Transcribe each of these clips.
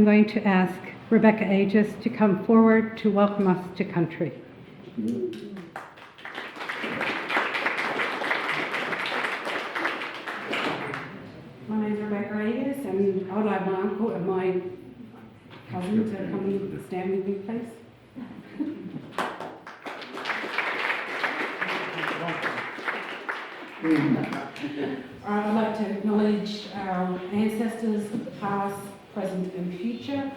going to ask Rebecca Aegis to come forward to welcome us to country. My name's Rebecca Aegis, and I would like my uncle and my cousin to come and stand with me, please. I'd like to acknowledge our ancestors of the past, present and future.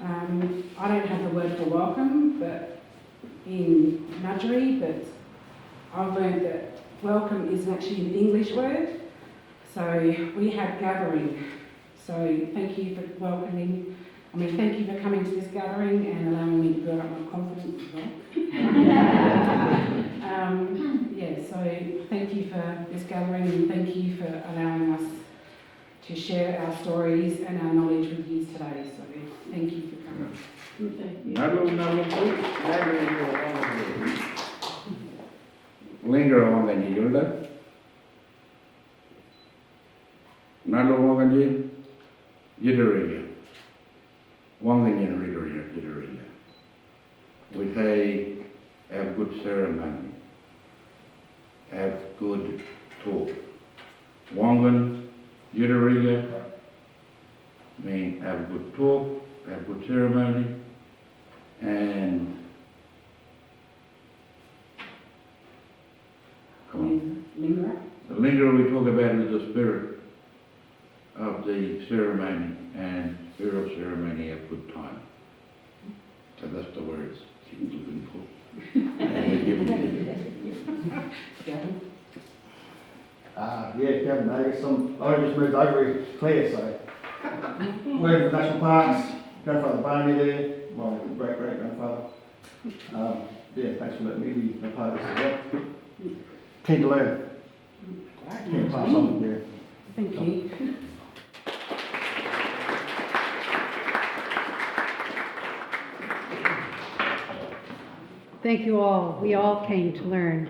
I don't have the word for welcome but in Ngadjuri, but I've learned that welcome is actually an English word. So we have gathering. So thank you for thank you for coming to this gathering and allowing me to build up my confidence as well. So thank you for this gathering and thank you for allowing us to share our stories and our knowledge with you today. So thank you for coming. Linger on the Ngadjuri. Nalu Wanganji, Yiduriya. Wanganji Yiduriya. We say, have good ceremony, have good talk. Wangan, Yiduriya mean have good talk, have good ceremony, and Linger. The linger we talk about is the spirit of the ceremony, and spirit of ceremony have good time. So that's the words she's looking for. And we give it Gavin. Gavin, I just moved over Clare, so we're in the national parks, grandfather Barney there, my great-great-grandfather. Thanks for letting me be a part of this as well. Keen to learn. Can't pass on, yeah. Thank you. Thank you all. We all came to learn.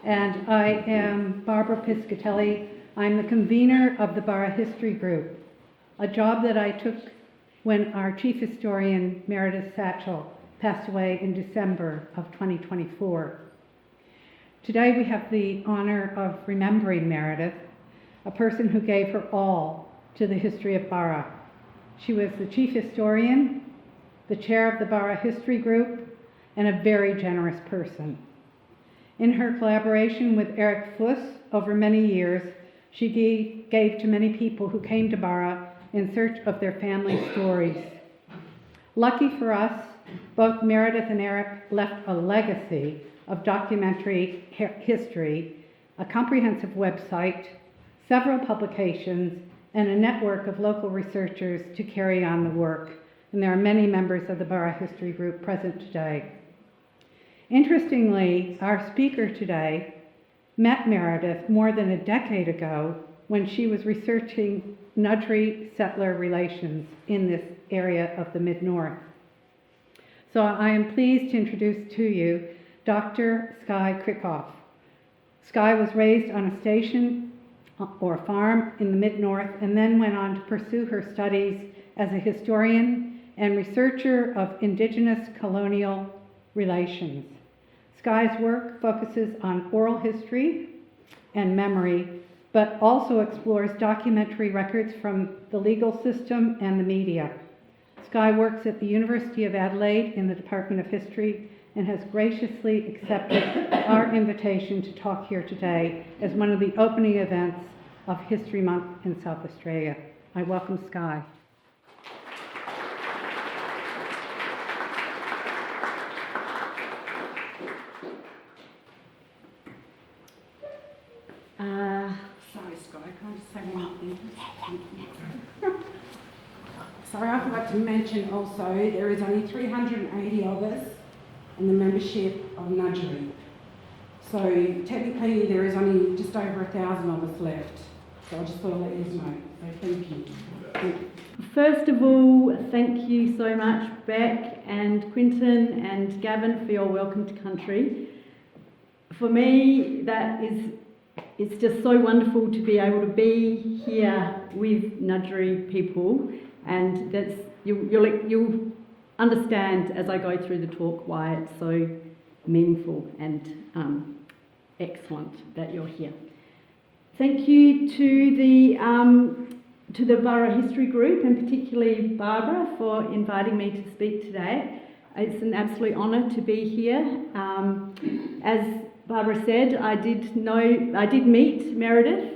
And I am Barbara Piscatelli. I'm the convener of the Burra History Group, a job that I took when our chief historian, Meredith Satchell, passed away in December of 2024. Today we have the honor of remembering Meredith, a person who gave her all to the history of Burra. She was the chief historian, the chair of the Burra History Group, and a very generous person. In her collaboration with Eric Fuss over many years, she gave to many people who came to Burra in search of their family stories. Lucky for us, both Meredith and Eric left a legacy of documentary history, a comprehensive website, several publications, and a network of local researchers to carry on the work. And there are many members of the Burra History Group present today. Interestingly, our speaker today met Meredith more than a decade ago when she was researching Ngadjuri settler relations in this area of the Mid-North. So I am pleased to introduce to you Dr. Skye Krichauff. Skye was raised on a station or farm in the Mid-North and then went on to pursue her studies as a historian and researcher of Indigenous colonial relations. Skye's work focuses on oral history and memory, but also explores documentary records from the legal system and the media. Skye works at the University of Adelaide in the Department of History and has graciously accepted our invitation to talk here today as one of the opening events of History Month in South Australia. I welcome Skye. Sorry, Skye, can I just say one thing? Sorry, I forgot to mention also there is only 380 of us in the membership of Ngadjuri. So technically there is only just over 1,000 of us left. So I just thought I'd let you know. So thank you. First of all, thank you so much, Beck and Quinton and Gavin, for your welcome to country. For me, it's just so wonderful to be able to be here with Ngadjuri people, and that's you'll understand as I go through the talk why it's so meaningful and excellent that you're here. Thank you to the Burra History Group, and particularly Barbara, for inviting me to speak today. It's an absolute honour to be here. As Barbara said, I did meet Meredith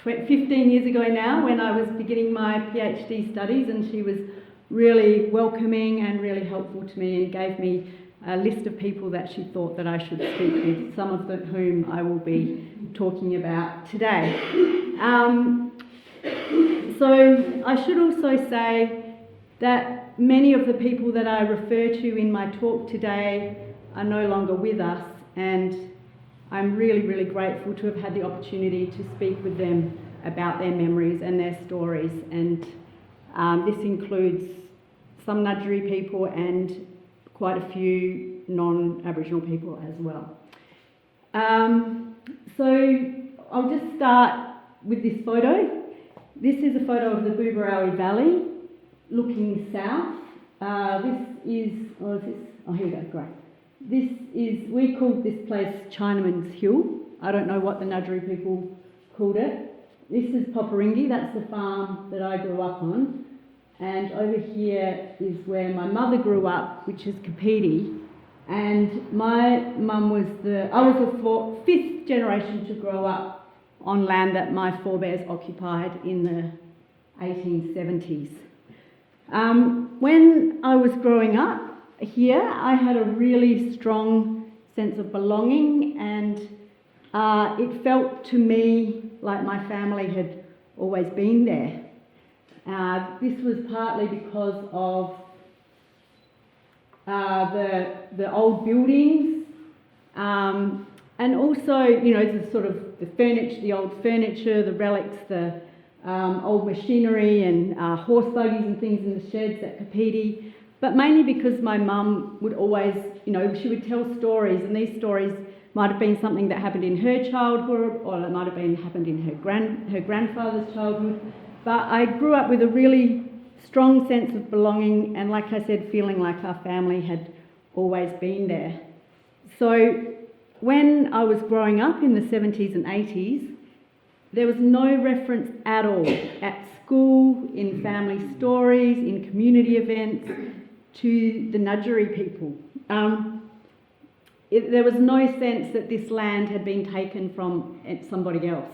15 years ago now when I was beginning my PhD studies, and she was really welcoming and really helpful to me and gave me a list of people that she thought that I should speak with, some of whom I will be talking about today. So I should also say that many of the people that I refer to in my talk today are no longer with us, and I'm really, really grateful to have had the opportunity to speak with them about their memories and their stories, and this includes some Ngadjuri people and quite a few non-Aboriginal people as well. So I'll just start with this photo. This is a photo of the Booborowie Valley looking south. Here we go, great. We called this place Chinaman's Hill. I don't know what the Ngadjuri people called it. This is Poparingi, that's the farm that I grew up on. And over here is where my mother grew up, which is Kapiti. And my mum was I was the fifth generation to grow up on land that my forebears occupied in the 1870s. When I was growing up here, I had a really strong sense of belonging, and it felt to me like my family had always been there. This was partly because of the old buildings, and also, the sort of the furniture, the old furniture, the relics, the old machinery and horse buggies and things in the sheds at Kapiti. But mainly because my mum would always, she would tell stories, and these stories might have been something that happened in her childhood, or it might have happened in her grandfather's childhood. But I grew up with a really strong sense of belonging, and like I said, feeling like our family had always been there. So when I was growing up in the 70s and 80s, there was no reference at all at school, in family stories, in community events, to the Ngadjuri people. There was no sense that this land had been taken from somebody else.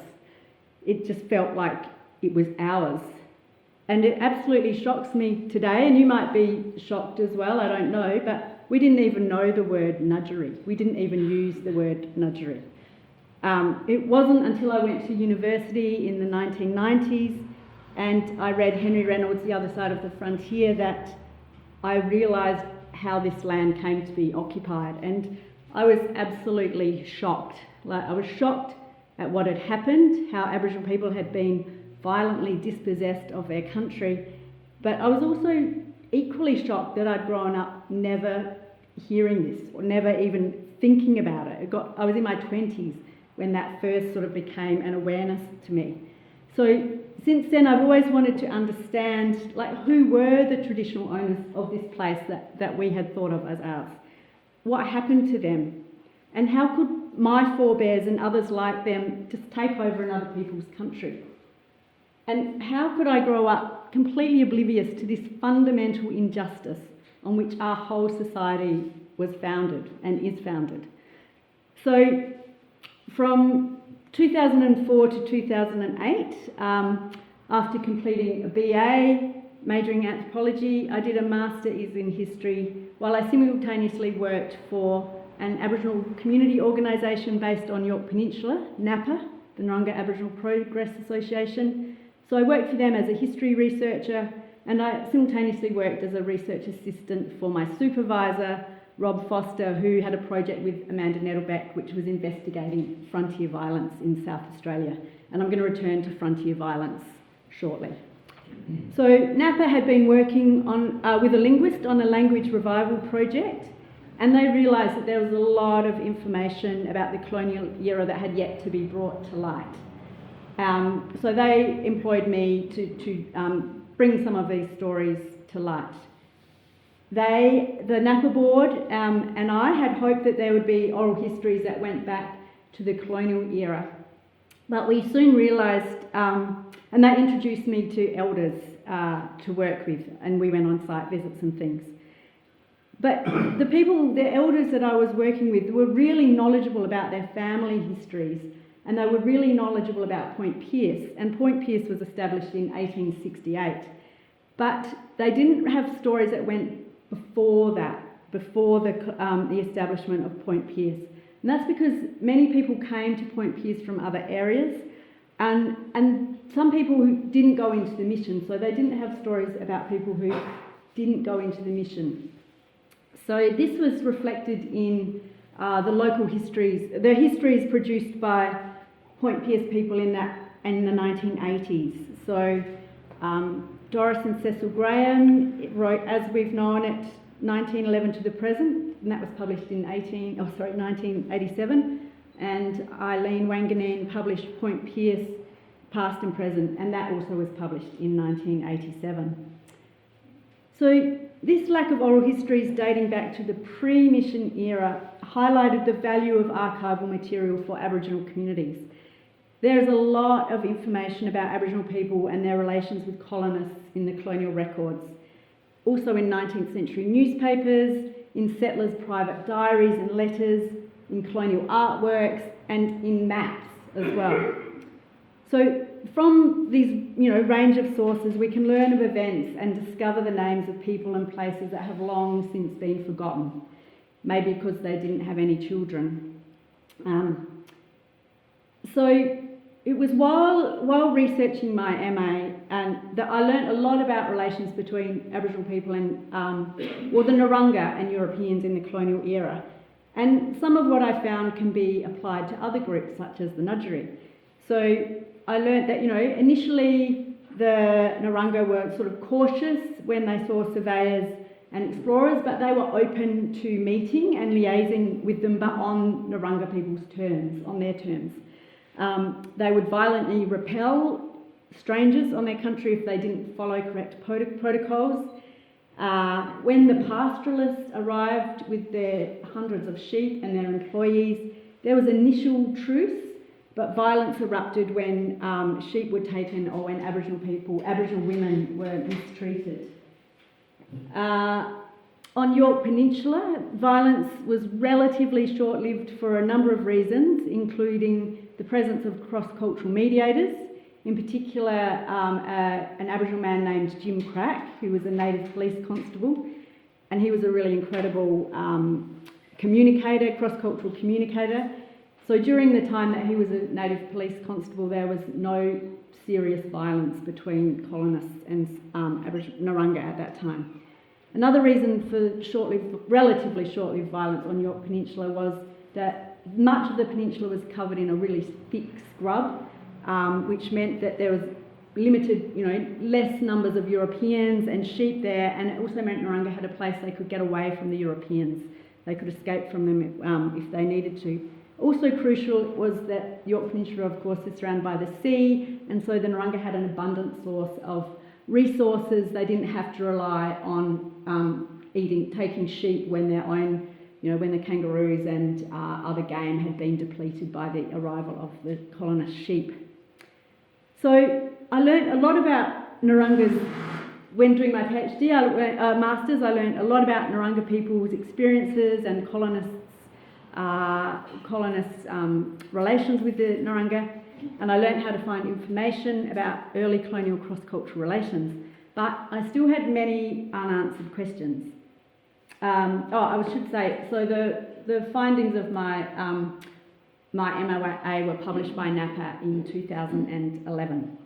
It just felt like it was ours. And it absolutely shocks me today, and you might be shocked as well, I don't know, but we didn't even know the word Ngadjuri. We didn't even use the word Ngadjuri. It wasn't until I went to university in the 1990s and I read Henry Reynolds' The Other Side of the Frontier that I realised how this land came to be occupied, and I was absolutely shocked. I was shocked at what had happened, how Aboriginal people had been violently dispossessed of their country, but I was also equally shocked that I'd grown up never hearing this or never even thinking about it. I was in my 20s when that first sort of became an awareness to me. So since then I've always wanted to understand who were the traditional owners of this place that we had thought of as ours. What happened to them? And how could my forebears and others like them just take over another people's country? And how could I grow up completely oblivious to this fundamental injustice on which our whole society was founded and is founded? So from 2004 to 2008, after completing a BA, majoring in anthropology, I did a master's in history while I simultaneously worked for an Aboriginal community organisation based on Yorke Peninsula, NAPA, the Narungga Aboriginal Progress Association. So I worked for them as a history researcher, and I simultaneously worked as a research assistant for my supervisor, Rob Foster, who had a project with Amanda Nettlebeck, which was investigating frontier violence in South Australia. And I'm going to return to frontier violence shortly. So NAPA had been working with a linguist on a language revival project, and they realised that there was a lot of information about the colonial era that had yet to be brought to light. So they employed me to bring some of these stories to light. The Napa board and I had hoped that there would be oral histories that went back to the colonial era. But we soon realised, and they introduced me to elders to work with, and we went on site visits and things. But the elders that I was working with were really knowledgeable about their family histories, and they were really knowledgeable about Point Pearce, and Point Pearce was established in 1868. But they didn't have stories that went before that, before the establishment of Point Pearce. And that's because many people came to Point Pearce from other areas, and some people who didn't go into the mission, so they didn't have stories about people who didn't go into the mission. So this was reflected in the local histories, the histories produced by Point Pearce people in the 1980s. So Doris and Cecil Graham wrote As We've Known It, 1911 to the Present, and that was published in 1987. And Eileen Wanganeen published Point Pearce, Past and Present, and that also was published in 1987. So this lack of oral histories dating back to the pre-mission era highlighted the value of archival material for Aboriginal communities. There is a lot of information about Aboriginal people and their relations with colonists in the colonial records. Also in 19th century newspapers, in settlers' private diaries and letters, in colonial artworks, and in maps as well. So from these range of sources, we can learn of events and discover the names of people and places that have long since been forgotten, maybe because they didn't have any children. So it was while researching my MA that I learned a lot about relations between Aboriginal people and the Narungga and Europeans in the colonial era. And some of what I found can be applied to other groups such as the Ngadjuri. So I learned that, initially the Narungga were sort of cautious when they saw surveyors and explorers, but they were open to meeting and liaising with them, but on Narungga people's terms, on their terms. They would violently repel strangers on their country if they didn't follow correct protocols. When the pastoralists arrived with their hundreds of sheep and their employees, there was initial truce, but violence erupted when sheep were taken or when Aboriginal women were mistreated. On York Peninsula, violence was relatively short-lived for a number of reasons, including the presence of cross-cultural mediators, in particular an Aboriginal man named Jim Crack, who was a native police constable, and he was a really incredible communicator, cross-cultural communicator. So during the time that he was a native police constable, there was no serious violence between colonists and Narungga at that time. Another reason for relatively short-lived violence on York Peninsula was that much of the peninsula was covered in a really thick scrub, which meant that there was limited, less numbers of Europeans and sheep there, and it also meant Narungga had a place they could get away from the Europeans. They could escape from them if they needed to. Also crucial was that York Peninsula, of course, is surrounded by the sea, and so the Narungga had an abundant source of resources. They didn't have to rely on taking sheep when their own, when the kangaroos and other game had been depleted by the arrival of the colonist sheep. So I learned a lot about Narunggas when doing my PhD, Masters. I learned a lot about Narungga people's experiences and colonists' relations with the Narungga, and I learned how to find information about early colonial cross-cultural relations. But I still had many unanswered questions. I should say, so the findings of my MOA were published by Napa in 2011.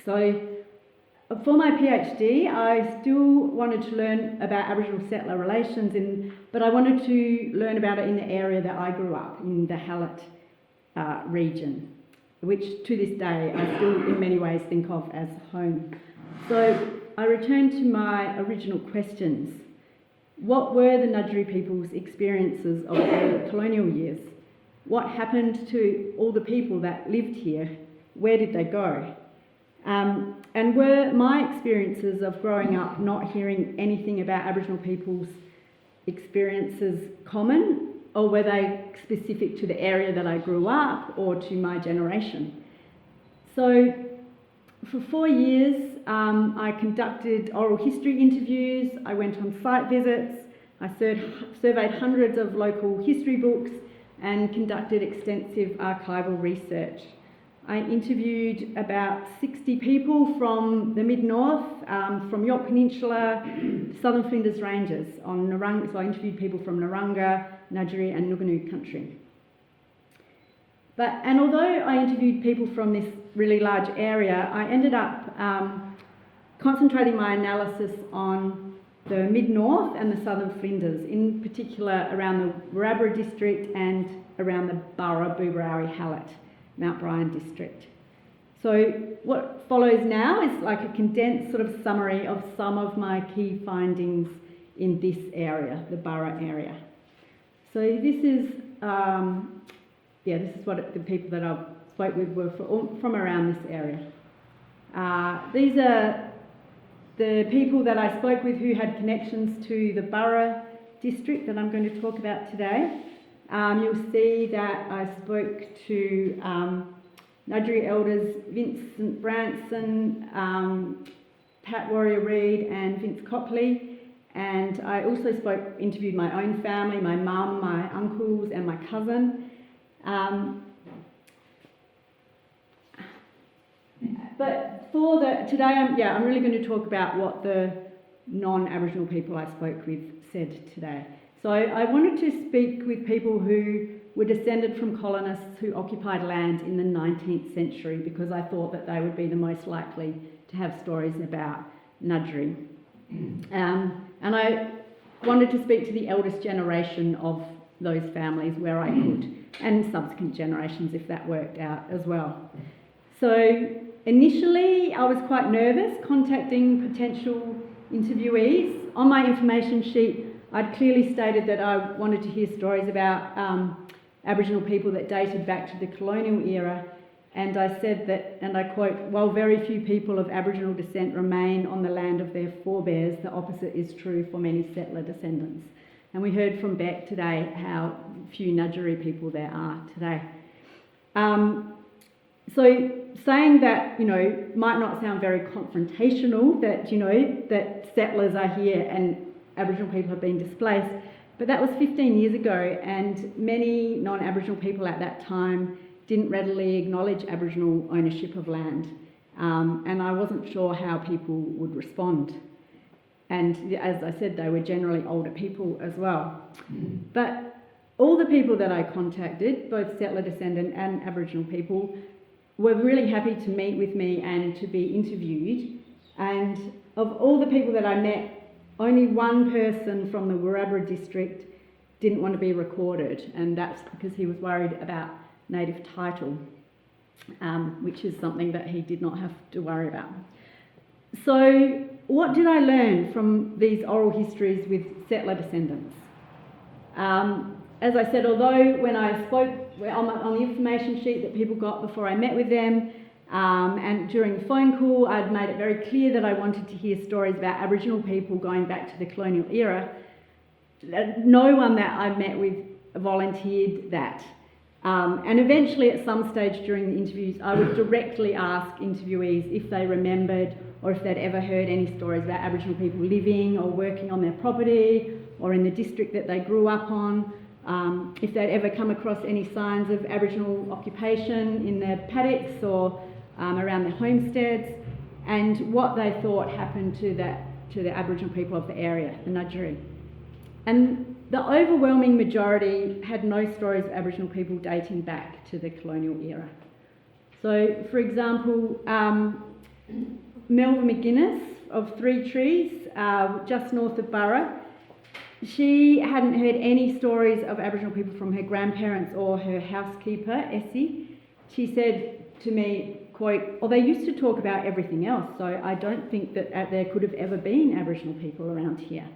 So for my PhD, I still wanted to learn about Aboriginal settler relations, but I wanted to learn about it in the area that I grew up, in the Hallett region, which to this day I still in many ways think of as home. So I returned to my original questions. What were the Ngadjuri people's experiences of the colonial years? What happened to all the people that lived here? Where did they go? And were my experiences of growing up not hearing anything about Aboriginal people's experiences common, or were they specific to the area that I grew up or to my generation? So for 4 years, I conducted oral history interviews, I went on site visits, I surveyed hundreds of local history books and conducted extensive archival research. I interviewed about 60 people from the mid-north, from York Peninsula, Southern Flinders Ranges on Narungga. So I interviewed people from Narungga, Ngadjuri and Nuganu country. And although I interviewed people from this really large area, I ended up concentrating my analysis on the mid-north and the Southern Flinders, in particular around the Burra district and around the Burra, Booborowie Valley, Mount Bryan district. So what follows now is like a condensed sort of summary of some of my key findings in this area, the Burra area. So this is, this is what the people that I spoke with were from around this area. These are the people that I spoke with who had connections to the Burra district that I'm going to talk about today. You'll see that I spoke to Ngadjuri elders Vincent Branson, Pat Warrior-Reid and Vince Copley, and I also interviewed my own family, my mum, my uncles and my cousin. But today I'm really going to talk about what the non-Aboriginal people I spoke with said today. So I wanted to speak with people who were descended from colonists who occupied land in the 19th century because I thought that they would be the most likely to have stories about Ngadjuri. And I wanted to speak to the eldest generation of those families where I could, and subsequent generations if that worked out as well. So initially I was quite nervous contacting potential interviewees. On my information sheet I'd clearly stated that I wanted to hear stories about Aboriginal people that dated back to the colonial era, and I said that, and I quote, "While very few people of Aboriginal descent remain on the land of their forebears, the opposite is true for many settler descendants." And we heard from Beck today how few Ngadjuri people there are today. So saying that, might not sound very confrontational, that, that settlers are here and Aboriginal people have been displaced, but that was 15 years ago, and many non-Aboriginal people at that time didn't readily acknowledge Aboriginal ownership of land, and I wasn't sure how people would respond. And as I said, they were generally older people as well. But all the people that I contacted, both settler descendant and Aboriginal people, were really happy to meet with me and to be interviewed. And of all the people that I met, only one person from the Burra district didn't want to be recorded, and that's because he was worried about native title, which is something that he did not have to worry about. So what did I learn from these oral histories with settler descendants? As I said, although when I spoke on the information sheet that people got before I met with them, and during the phone call, I'd made it very clear that I wanted to hear stories about Aboriginal people going back to the colonial era, no one that I met with volunteered that. And eventually, at some stage during the interviews, I would directly ask interviewees if they remembered or if they'd ever heard any stories about Aboriginal people living or working on their property or in the district that they grew up on, if they'd ever come across any signs of Aboriginal occupation in their paddocks or around their homesteads, and what they thought happened to the Aboriginal people of the area, the Ngadjuri. And the overwhelming majority had no stories of Aboriginal people dating back to the colonial era. So, for example, Melva McGuinness of Three Trees, just north of Burra, she hadn't heard any stories of Aboriginal people from her grandparents or her housekeeper, Essie. She said to me, quote, "Oh, they used to talk about everything else, so I don't think that there could have ever been Aboriginal people around here."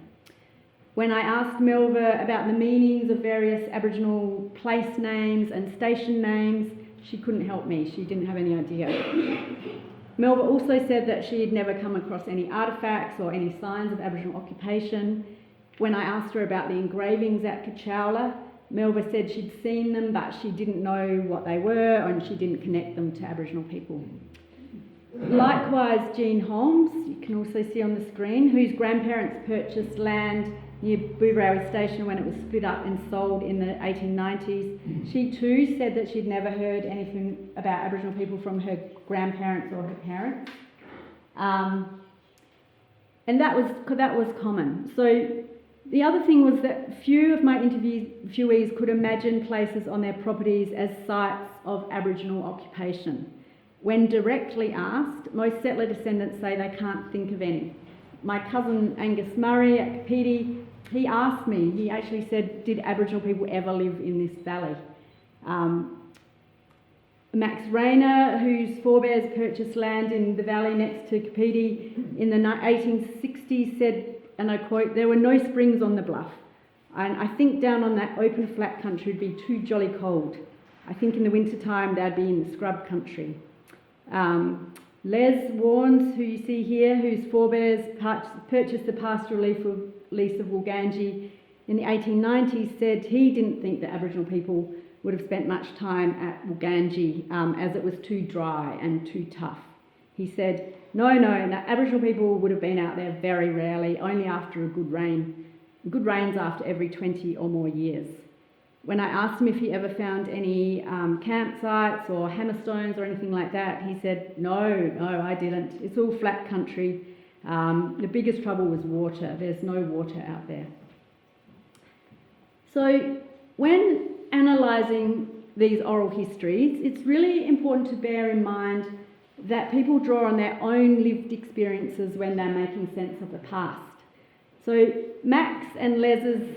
When I asked Melva about the meanings of various Aboriginal place names and station names, she couldn't help me. She didn't have any idea. Melba also said that she had never come across any artefacts or any signs of Aboriginal occupation. When I asked her about the engravings at Kachaula, Melba said she'd seen them, but she didn't know what they were and she didn't connect them to Aboriginal people. Likewise, Jean Holmes, you can also see on the screen, whose grandparents purchased land near Booborowie Station when it was split up and sold in the 1890s. She too said that she'd never heard anything about Aboriginal people from her grandparents or her parents. And that was common. So the other thing was that few of my interviewees could imagine places on their properties as sites of Aboriginal occupation. When directly asked, most settler descendants say they can't think of any. My cousin Angus Murray at Kapiti, he asked me, he actually said, did Aboriginal people ever live in this valley? Max Rayner, whose forebears purchased land in the valley next to Kapiti in the 1860s, said, and I quote, "There were no springs on the bluff, and I think down on that open flat country would be too jolly cold. I think in the winter time they'd be in the scrub country." Les Warnes, who you see here, whose forebears purchased the pastoral lease of Wulganji in the 1890s, said he didn't think that Aboriginal people would have spent much time at Wulganji as it was too dry and too tough. He said, no, Aboriginal people would have been out there very rarely, only after a good rain. Good rains after every 20 or more years. When I asked him if he ever found any campsites or hammerstones or anything like that, he said, no, I didn't. It's all flat country. The biggest trouble was water. There's no water out there. So when analysing these oral histories, it's really important to bear in mind that people draw on their own lived experiences when they're making sense of the past. So Max and Les's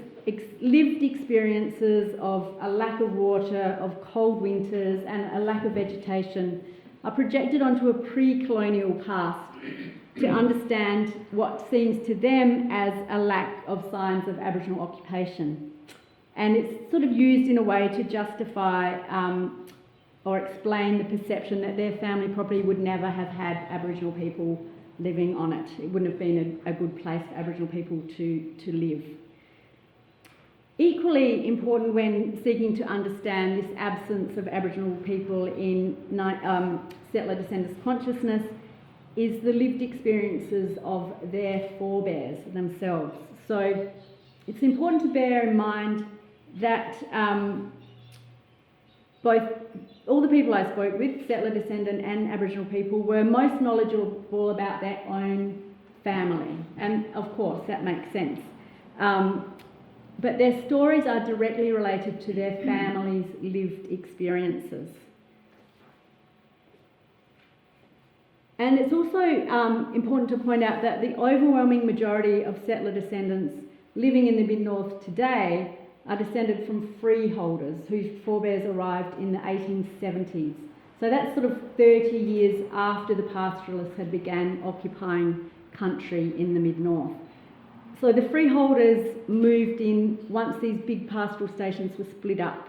lived experiences of a lack of water, of cold winters and a lack of vegetation are projected onto a pre-colonial past to understand what seems to them as a lack of signs of Aboriginal occupation. And it's sort of used in a way to justify or explain the perception that their family property would never have had Aboriginal people living on it. It wouldn't have been a good place for Aboriginal people to live. Equally important when seeking to understand this absence of Aboriginal people in settler descendants' consciousness is the lived experiences of their forebears themselves. So it's important to bear in mind that all the people I spoke with, settler descendant and Aboriginal people, were most knowledgeable about their own family. And of course, that makes sense. But their stories are directly related to their families' lived experiences. And it's also important to point out that the overwhelming majority of settler descendants living in the mid-north today are descended from freeholders whose forebears arrived in the 1870s. So that's sort of 30 years after the pastoralists had begun occupying country in the mid-north. So the freeholders moved in once these big pastoral stations were split up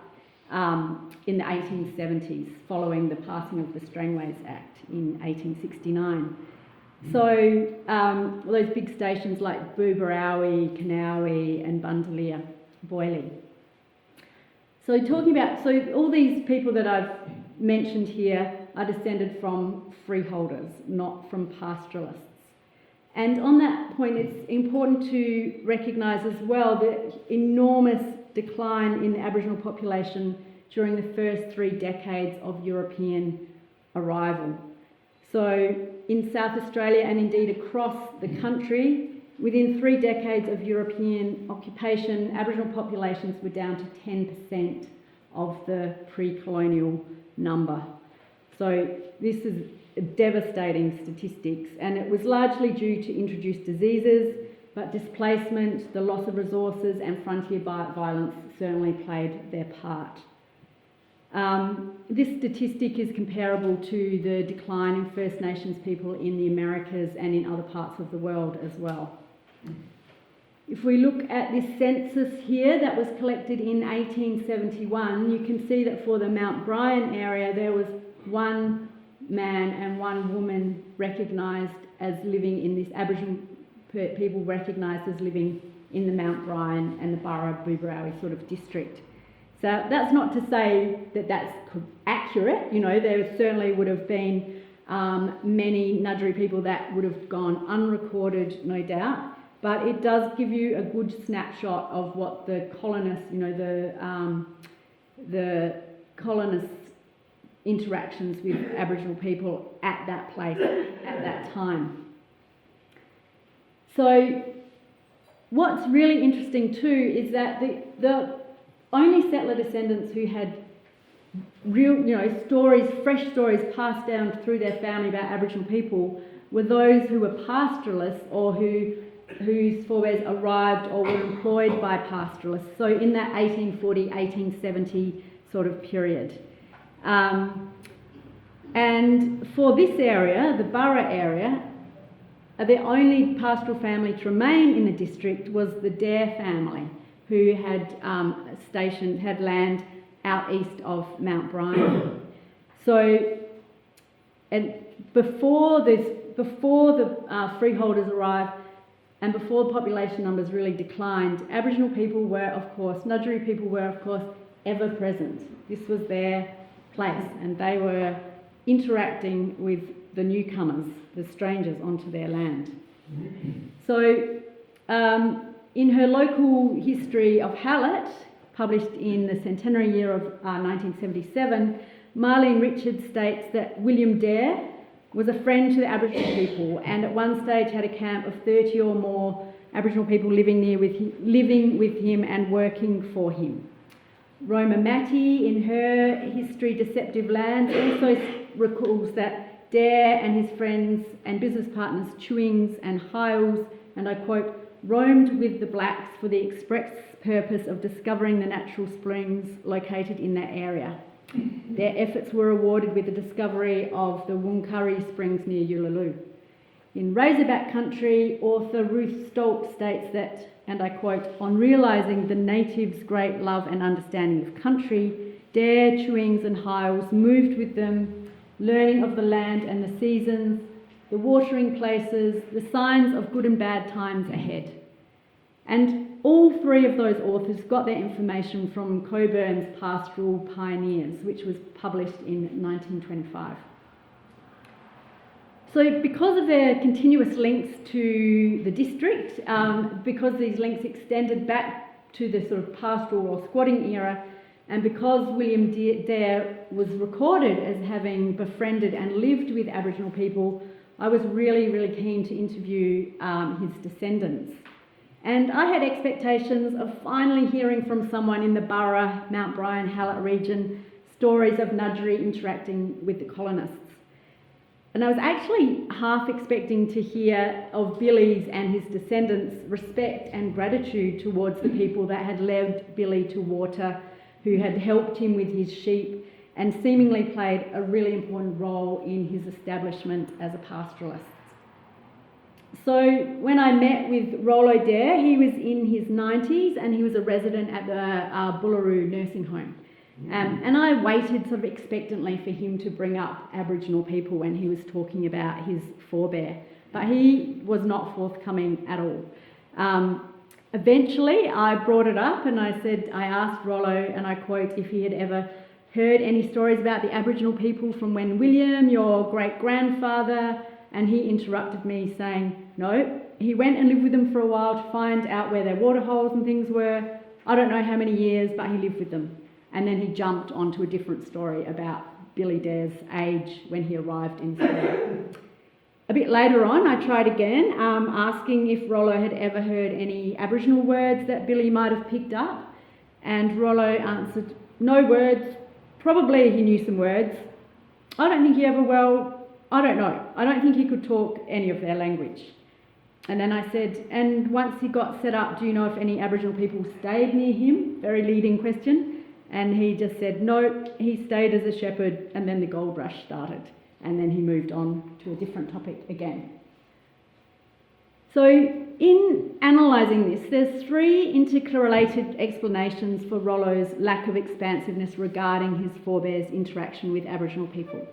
in the 1870s, following the passing of the Strangways Act in 1869. So those big stations like Booborowie, Kanowie and Bundalia, Boilie. So all these people that I've mentioned here are descended from freeholders, not from pastoralists. And on that point, it's important to recognise as well the enormous decline in the Aboriginal population during the first 3 decades of European arrival. So in South Australia and indeed across the country, within 3 decades of European occupation, Aboriginal populations were down to 10% of the pre-colonial number. So this is devastating statistics, and it was largely due to introduced diseases, but displacement, the loss of resources and frontier violence certainly played their part. This statistic is comparable to the decline in First Nations people in the Americas and in other parts of the world as well. If we look at this census here that was collected in 1871, you can see that for the Mount Bryan area there was one man and one woman recognised as living in this, Aboriginal people recognised as living in the Mount Brian and the Burra Booborowie sort of district. So that's not to say that that's accurate, you know, there certainly would have been many Ngadjuri people that would have gone unrecorded, no doubt, but it does give you a good snapshot of what the colonists, you know, the colonists' interactions with Aboriginal people at that place, at that time. So what's really interesting too is that the only settler descendants who had real, you know, stories, fresh stories passed down through their family about Aboriginal people were those who were pastoralists or whose forebears arrived or were employed by pastoralists. So in that 1840, 1870 sort of period. And for this area, the Burra area, the only pastoral family to remain in the district was the Dare family, who had had land out east of Mount Brian. So, and before the freeholders arrived and before the population numbers really declined, Aboriginal people were, of course, Ngadjuri people were, of course, ever present. This was their place, and they were interacting with the newcomers, the strangers onto their land. So, in her local history of Hallett, published in the centenary year of 1977, Marlene Richards states that William Dare was a friend to the Aboriginal people and at one stage had a camp of 30 or more Aboriginal people living with him and working for him. Roma Matty, in her history Deceptive Lands, also recalls that Dare and his friends and business partners Chewings and Hiles, and I quote, roamed with the blacks for the express purpose of discovering the natural springs located in that area. Their efforts were rewarded with the discovery of the Wungkurri Springs near Uluru. In Razorback Country, author Ruth Stolt states that, and I quote, on realising the natives' great love and understanding of country, Dare, Chewings and Hiles moved with them, learning of the land and the seasons, the watering places, the signs of good and bad times ahead. And all three of those authors got their information from Coburn's Pastoral Pioneers, which was published in 1925. So because of their continuous links to the district, because these links extended back to the sort of pastoral or squatting era, and because William Dare was recorded as having befriended and lived with Aboriginal people, I was really, really keen to interview his descendants. And I had expectations of finally hearing from someone in the Burra, Mount Brian, Hallett region, stories of Ngadjuri interacting with the colonists. And I was actually half expecting to hear of Billy's and his descendants' respect and gratitude towards the people that had led Billy to water, who had helped him with his sheep, and seemingly played a really important role in his establishment as a pastoralist. So when I met with Rollo Dare, he was in his 90s and he was a resident at the Booborowie nursing home. And I waited sort of expectantly for him to bring up Aboriginal people when he was talking about his forebear, but he was not forthcoming at all. Eventually I brought it up and I asked Rollo, and I quote, if he had ever heard any stories about the Aboriginal people from when William, your great-grandfather, and he interrupted me saying, no, he went and lived with them for a while to find out where their waterholes and things were. I don't know how many years, but he lived with them. And then he jumped onto a different story about Billy Dare's age when he arrived in Australia. A bit later on, I tried again, asking if Rollo had ever heard any Aboriginal words that Billy might have picked up. And Rollo answered, no words. Probably he knew some words. I don't think he ever, I don't know. I don't think he could talk any of their language. And then I said, and once he got set up, do you know if any Aboriginal people stayed near him? Very leading question. And he just said, no, he stayed as a shepherd, and then the gold rush started. And then he moved on to a different topic again. So in analysing this, there's three interrelated explanations for Rollo's lack of expansiveness regarding his forebears' interaction with Aboriginal people.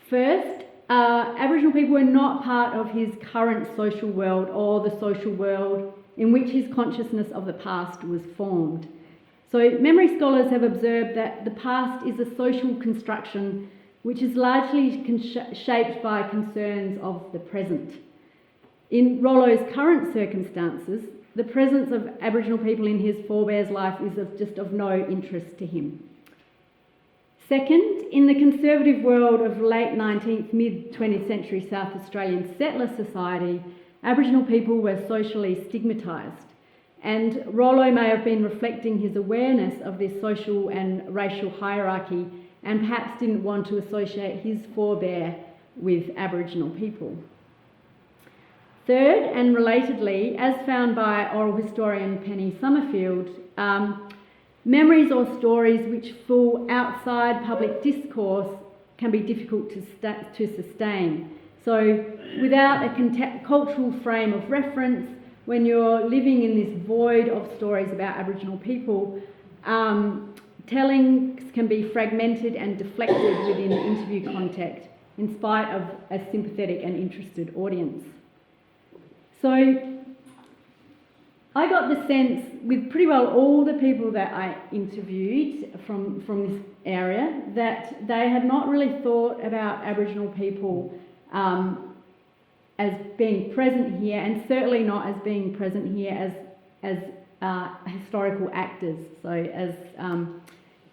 First, Aboriginal people were not part of his current social world or the social world in which his consciousness of the past was formed. So memory scholars have observed that the past is a social construction which is largely shaped by concerns of the present. In Rollo's current circumstances, the presence of Aboriginal people in his forebears' life is just of no interest to him. Second, in the conservative world of late 19th, mid-20th century South Australian settler society, Aboriginal people were socially stigmatised, and Rollo may have been reflecting his awareness of this social and racial hierarchy and perhaps didn't want to associate his forebear with Aboriginal people. Third, and relatedly, as found by oral historian Penny Summerfield, memories or stories which fall outside public discourse can be difficult to sustain. So without a cultural frame of reference, when you're living in this void of stories about Aboriginal people, tellings can be fragmented and deflected within the interview context in spite of a sympathetic and interested audience. So I got the sense with pretty well all the people that I interviewed from this area that they had not really thought about Aboriginal people as being present here, and certainly not as being present here as historical actors, so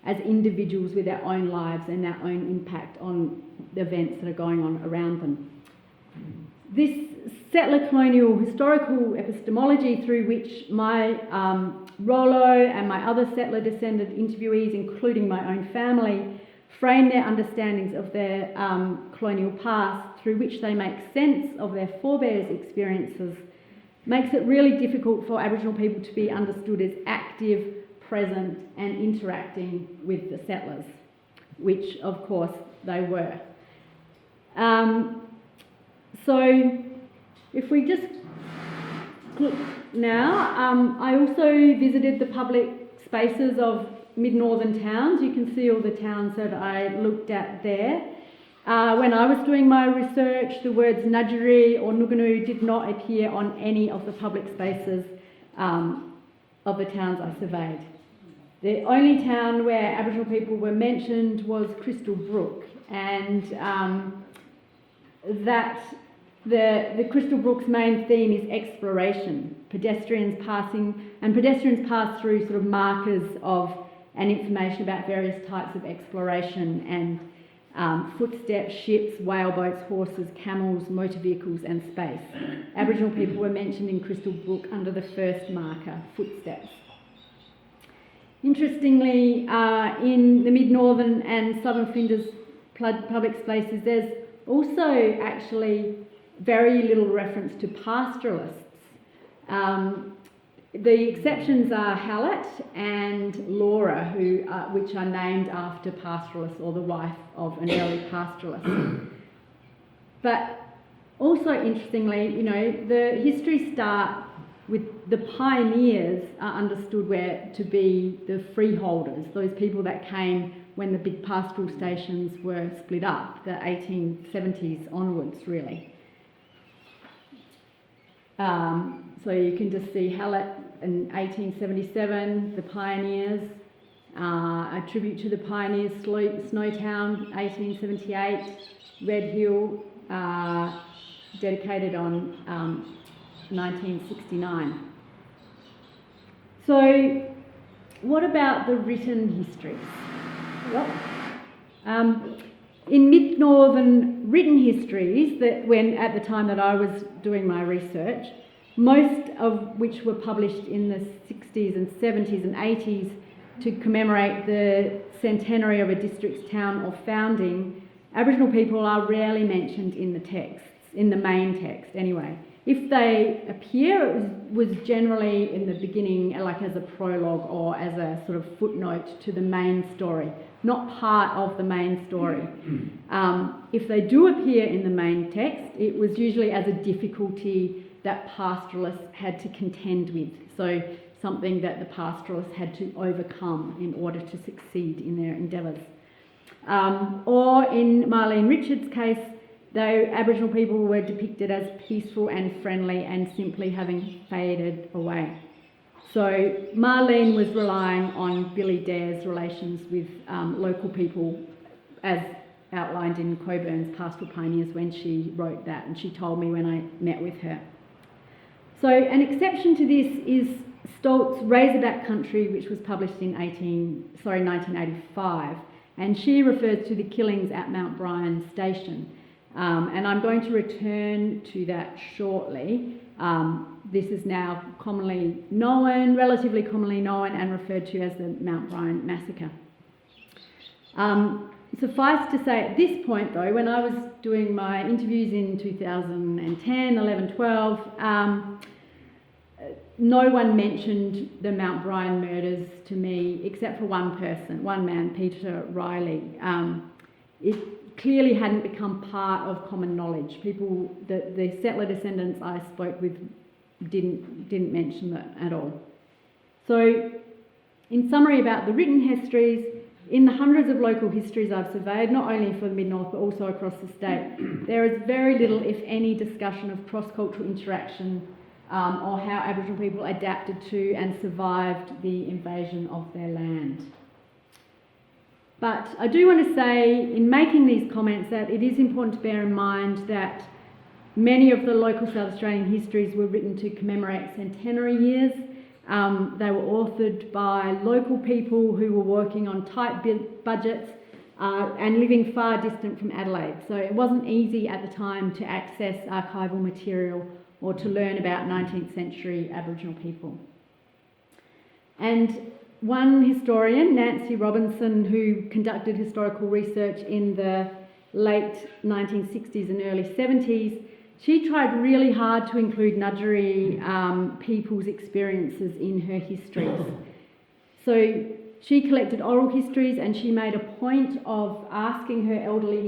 as individuals with their own lives and their own impact on the events that are going on around them. This settler colonial historical epistemology through which my Rollo and my other settler descended interviewees, including my own family, frame their understandings of their colonial past through which they make sense of their forebears' experiences, makes it really difficult for Aboriginal people to be understood as active, present and interacting with the settlers, which of course they were. So if we just look now, I also visited the public spaces of mid-northern towns. You can see all the towns that I looked at there. When I was doing my research, the words Ngadjuri or Nuganu did not appear on any of the public spaces of the towns I surveyed. The only town where Aboriginal people were mentioned was Crystal Brook, and that the Crystal Brook's main theme is exploration. Pedestrians pass through sort of markers of and information about various types of exploration and footsteps, ships, whaleboats, horses, camels, motor vehicles and space. Aboriginal people were mentioned in Crystal Brook under the first marker, footsteps. Interestingly, in the mid-northern and southern Flinders public spaces, there's also actually very little reference to pastoralists. The exceptions are Hallett and Laura, which are named after pastoralists or the wife of an early pastoralist. But also interestingly, you know, the histories start with the pioneers are understood to be the freeholders, those people that came when the big pastoral stations were split up, the 1870s onwards, really. So you can just see Hallett in 1877, the pioneers, a tribute to the pioneers, Snowtown, 1878, Red Hill, dedicated on 1969. So what about the written histories? Well, in mid-northern written histories, at the time that I was doing my research, most of which were published in the 60s and 70s and 80s to commemorate the centenary of a district's town or founding, Aboriginal people are rarely mentioned in the texts, in the main text anyway. If they appear, it was generally in the beginning, like as a prologue or as a sort of footnote to the main story, not part of the main story. If they do appear in the main text, it was usually as a difficulty that pastoralists had to contend with. So something that the pastoralists had to overcome in order to succeed in their endeavours. Or in Marlene Richards' case, though Aboriginal people were depicted as peaceful and friendly and simply having faded away. So Marlene was relying on Billy Dare's relations with local people as outlined in Coburn's Pastoral Pioneers when she wrote that, and she told me when I met with her. So an exception to this is Stoltz's Razorback Country, which was published in 1985, and she refers to the killings at Mount Bryan Station. And I'm going to return to that shortly. This is now commonly known, relatively commonly known, and referred to as the Mount Bryan Massacre. Suffice to say at this point though, when I was doing my interviews in 2010, 11, 12, no one mentioned the Mount Bryan murders to me except for one person, one man, Peter Riley. It clearly hadn't become part of common knowledge. People, the settler descendants I spoke with didn't mention that at all. So, in summary about the written histories, in the hundreds of local histories I've surveyed, not only for the Mid-North but also across the state, there is very little, if any, discussion of cross-cultural interaction or how Aboriginal people adapted to and survived the invasion of their land. But I do want to say, in making these comments, that it is important to bear in mind that many of the local South Australian histories were written to commemorate centenary years. They were authored by local people who were working on tight budgets and living far distant from Adelaide. So it wasn't easy at the time to access archival material or to learn about 19th century Aboriginal people. And one historian, Nancy Robinson, who conducted historical research in the late 1960s and early 70s, she tried really hard to include Ngadjuri people's experiences in her histories. So she collected oral histories and she made a point of asking her elderly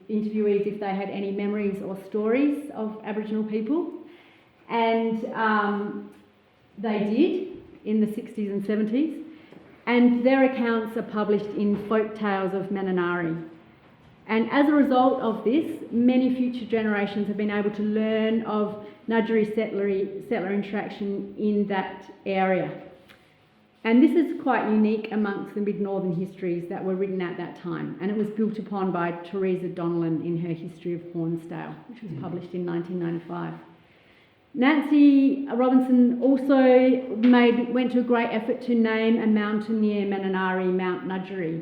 interviewees if they had any memories or stories of Aboriginal people. And they did in the 60s and 70s. And their accounts are published in Folk Tales of Mananari. And as a result of this, many future generations have been able to learn of Ngadjuri settler interaction in that area. And this is quite unique amongst the mid-northern histories that were written at that time. And it was built upon by Teresa Donnellan in her History of Hornsdale, which was published in 1995. Nancy Robinson also went to a great effort to name a mountain near Mananari, Mount Ngadjuri.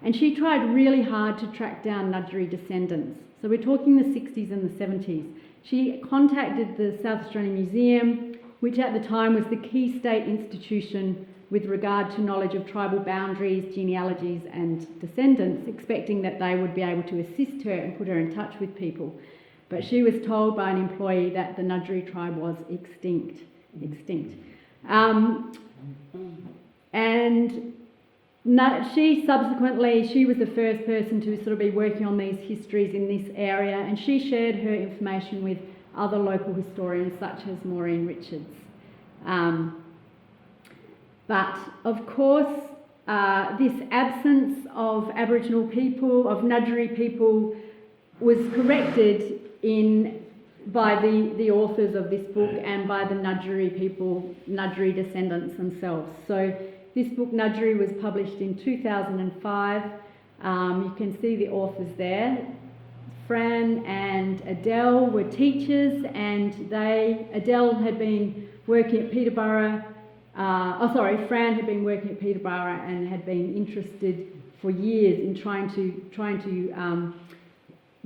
And she tried really hard to track down Ngadjuri descendants. So we're talking the 60s and the 70s. She contacted the South Australian Museum, which at the time was the key state institution with regard to knowledge of tribal boundaries, genealogies and descendants, expecting that they would be able to assist her and put her in touch with people. But she was told by an employee that the Ngadjuri tribe was extinct. She was the first person to sort of be working on these histories in this area, and she shared her information with other local historians such as Maureen Richards. But of course, this absence of Aboriginal people, of Ngadjuri people, was corrected by the authors of this book and by the Ngadjuri people, Ngadjuri descendants themselves. So this book, Ngadjuri, was published in 2005. You can see the authors there. Fran and Adele were teachers, and Adele had been working at Peterborough. Fran had been working at Peterborough and had been interested for years in trying to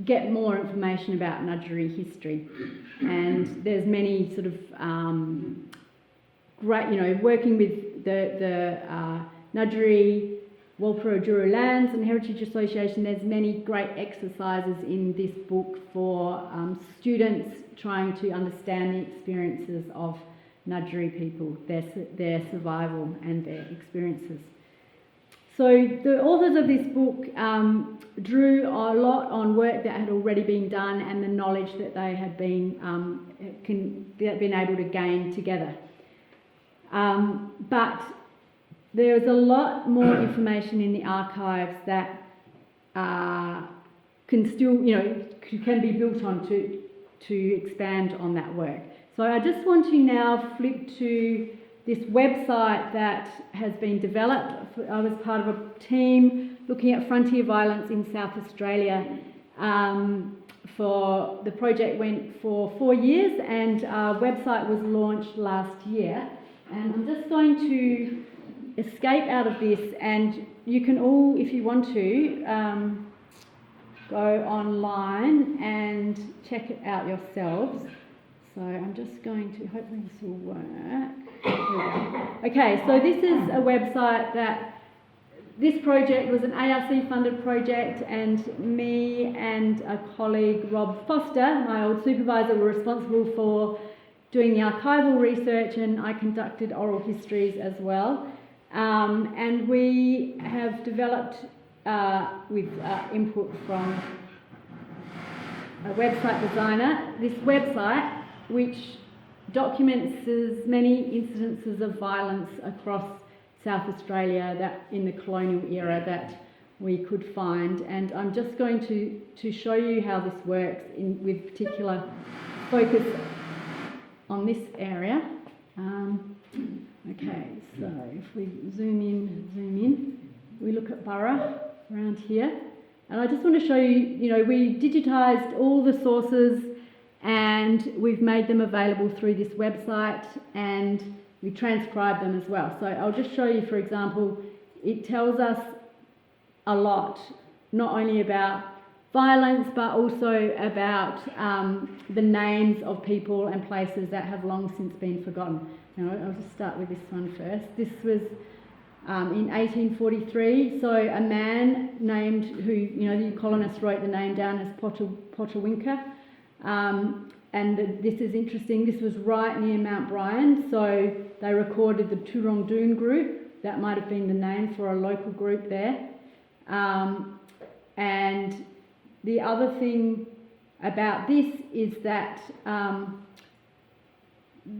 get more information about Ngadjuri history. And there's many sort of working with the Ngadjuri Walpurrujuru Lands and Heritage Association, there's many great exercises in this book for students trying to understand the experiences of Ngadjuri people, their survival and their experiences. So the authors of this book drew a lot on work that had already been done and the knowledge that they had been able to gain together. But there is a lot more information in the archives that can still, can be built on to expand on that work. So I just want to now flip to this website that has been developed. I was part of a team looking at frontier violence in South Australia. For the project went for 4 years, and our website was launched last year. And I'm just going to escape out of this, and you can all, if you want to, go online and check it out yourselves. So I'm just going to, hopefully this will work. Here we go. Okay, so this is a website that, this project was an ARC funded project, and me and a colleague, Rob Foster, my old supervisor, were responsible for doing the archival research, and I conducted oral histories as well. And we have developed with input from a website designer, this website which documents as many incidences of violence across South Australia that in the colonial era that we could find. And I'm just going to show you how this works with particular focus on this area. Okay, so if we zoom in, we look at Burra around here. And I just want to show you, we digitised all the sources and we've made them available through this website, and we transcribe them as well. So I'll just show you, for example, it tells us a lot, not only about violence, but also about the names of people and places that have long since been forgotten. Now, I'll just start with this one first. This was in 1843, so a man named, who, the colonists wrote the name down as Potawinka. And this is interesting, this was right near Mount Bryan, so they recorded the Turongdoon group. That might have been the name for a local group there. And the other thing about this is that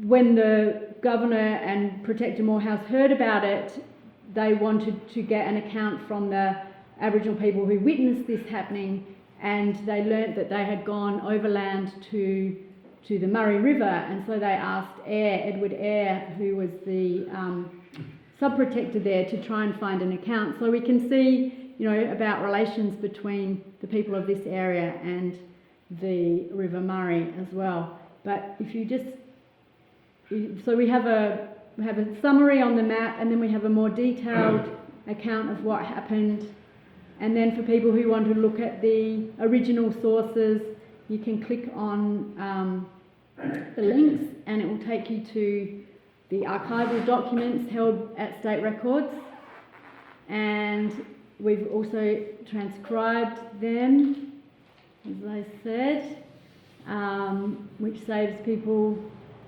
when the Governor and Protector Morehouse heard about it, they wanted to get an account from the Aboriginal people who witnessed this happening, and they learnt that they had gone overland to the Murray River, and so they asked Edward Eyre, who was the sub-protector there, to try and find an account. So we can see, about relations between the people of this area and the River Murray as well. But if you just, so we have a summary on the map, and then we have a more detailed account of what happened. And then for people who want to look at the original sources, you can click on the links, and it will take you to the archival documents held at State Records. And we've also transcribed them, as I said, which saves people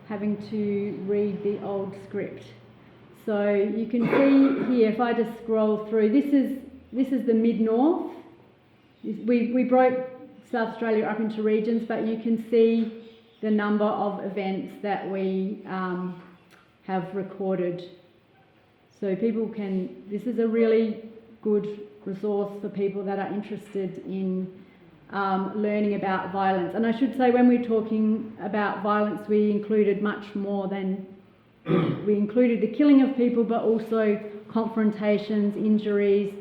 having to read the old script. So you can see here, if I just scroll through, this is the mid-north. We broke South Australia up into regions, but you can see the number of events that we have recorded. So people can, this is a really good resource for people that are interested in learning about violence. And I should say, when we're talking about violence, we included much more than, we included the killing of people, but also confrontations, injuries,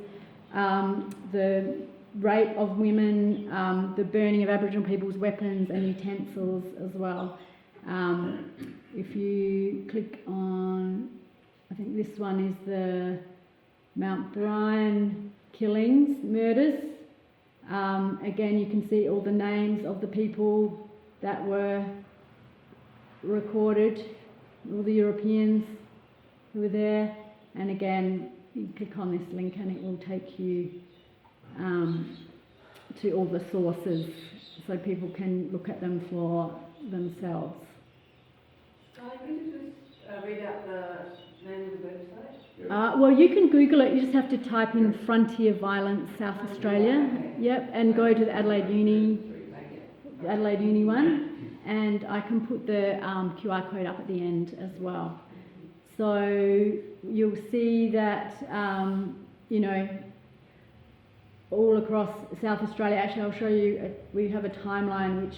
the rape of women, the burning of Aboriginal people's weapons and utensils as well. If you click on, I think this one is the Mount Bryan killings, murders. Again, you can see all the names of the people that were recorded, all the Europeans who were there. And again, you click on this link and it will take you to all the sources, so people can look at them for themselves. Could you just read out the name of the website? Well, you can Google it. You just have to type in Frontier Violence South Australia. Yep, and go to the Adelaide Uni one, and I can put the QR code up at the end as well. So you'll see that all across South Australia. Actually, I'll show you, we have a timeline which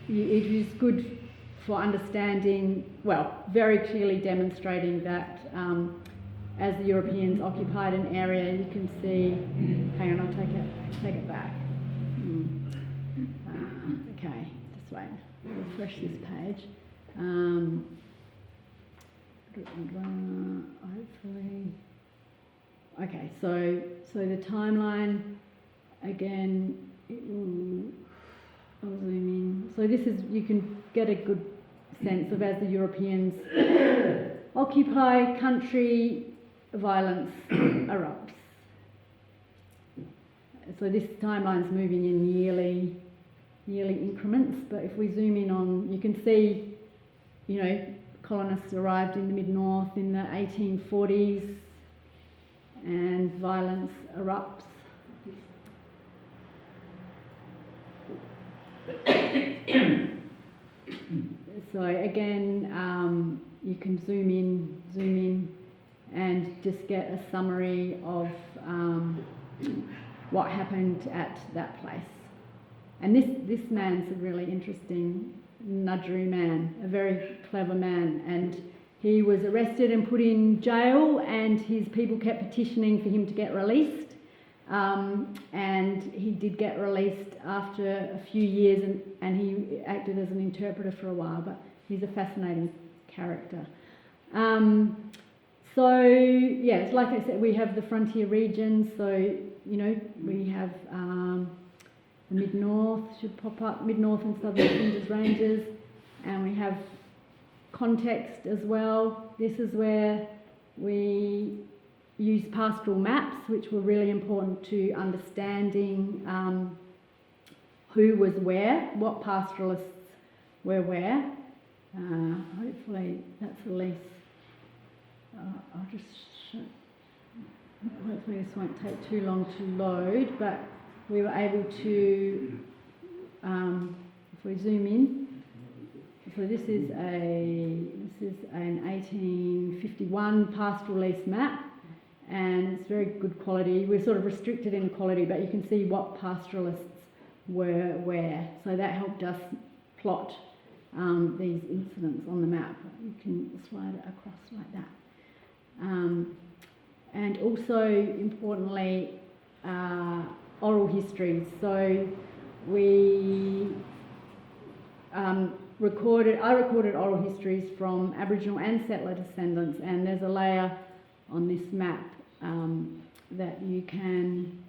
it is good for understanding, well, very clearly demonstrating that as the Europeans occupied an area, you can see, hang on, I'll take it back. Okay, just wait, refresh this page. Hopefully, okay, so the timeline, again, I'll zoom in. So this is, you can get a good sense of as the Europeans occupy country, violence erupts. So this timeline's moving in yearly increments, but if we zoom in on, you can see, you know, colonists arrived in the mid-north in the 1840s and violence erupts. So again, you can zoom in and just get a summary of what happened at that place. And this man's a really interesting Ngadjuri man, a very clever man, and he was arrested and put in jail, and his people kept petitioning for him to get released, and he did get released after a few years, and he acted as an interpreter for a while, but he's a fascinating character. So yes, like I said, we have the frontier regions, so you know, we have the mid-north should pop up, mid-north and southern Flinders Ranges, and we have context as well. This is where we use pastoral maps, which were really important to understanding who was where, what pastoralists were where. Hopefully that's the least. I'll just show. Hopefully this won't take too long to load, but we were able to, if we zoom in, so this is an 1851 pastoral lease map, and it's very good quality. We're sort of restricted in quality, but you can see what pastoralists were where. So that helped us plot these incidents on the map. You can slide it across like that. And also, importantly, oral histories. So we I recorded oral histories from Aboriginal and settler descendants, and there's a layer on this map that you can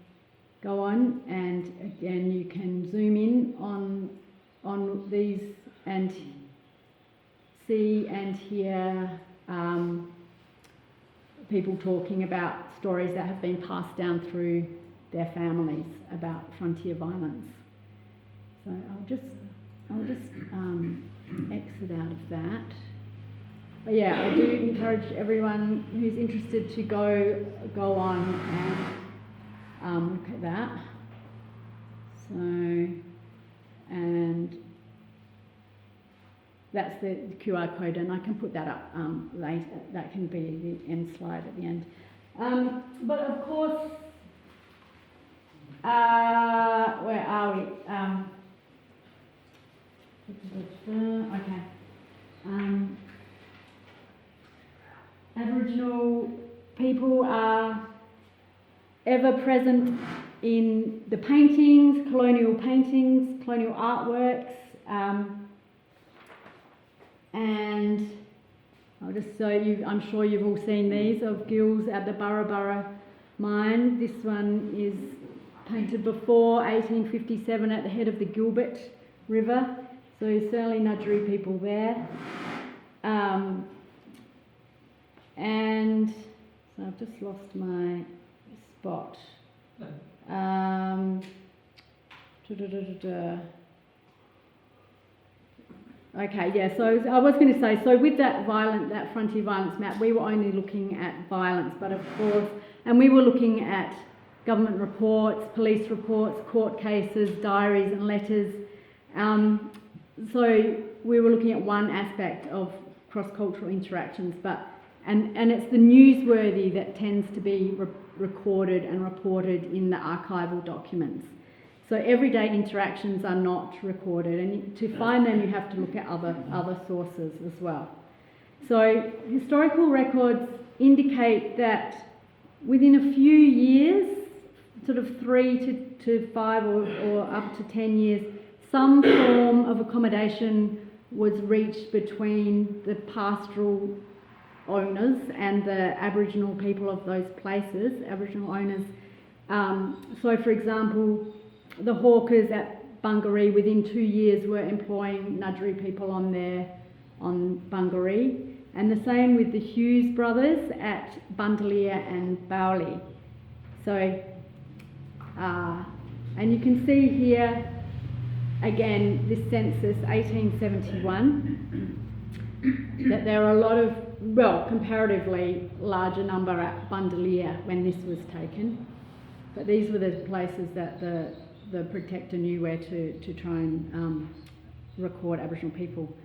go on, and again you can zoom in on these and see and hear people talking about stories that have been passed down through their families about frontier violence. So I'll just exit out of that. But yeah, I do encourage everyone who's interested to go on and look at that. So, and that's the QR code, and I can put that up later. That can be the end slide at the end. But of course, where are we? Okay. Aboriginal people are ever present in the paintings, colonial artworks, and I'll just show you, I'm sure you've all seen these, of gills at the Burra mine. This one is painted before 1857 at the head of the Gilbert River, so certainly Ngadjuri people there. And so I've just lost my spot. Okay, yeah, so I was going to say, so with that frontier violence map, we were only looking at violence, but of course, and we were looking at government reports, police reports, court cases, diaries and letters. So we were looking at one aspect of cross-cultural interactions, but And it's the newsworthy that tends to be recorded and reported in the archival documents. So everyday interactions are not recorded, and to find them you have to look at other sources as well. So historical records indicate that within a few years, sort of 3 to 5 or up to 10 years, some form of accommodation was reached between the pastoral owners and the Aboriginal people of those places, Aboriginal owners. So for example, the hawkers at Burra within 2 years were employing Ngadjuri people on Burra, and the same with the Hughes brothers at Bundalia and Bowley. So, and you can see here again this census 1871 that there are a lot of, well, comparatively larger number at Bundalia when this was taken, but these were the places that the protector knew where to try and record Aboriginal people.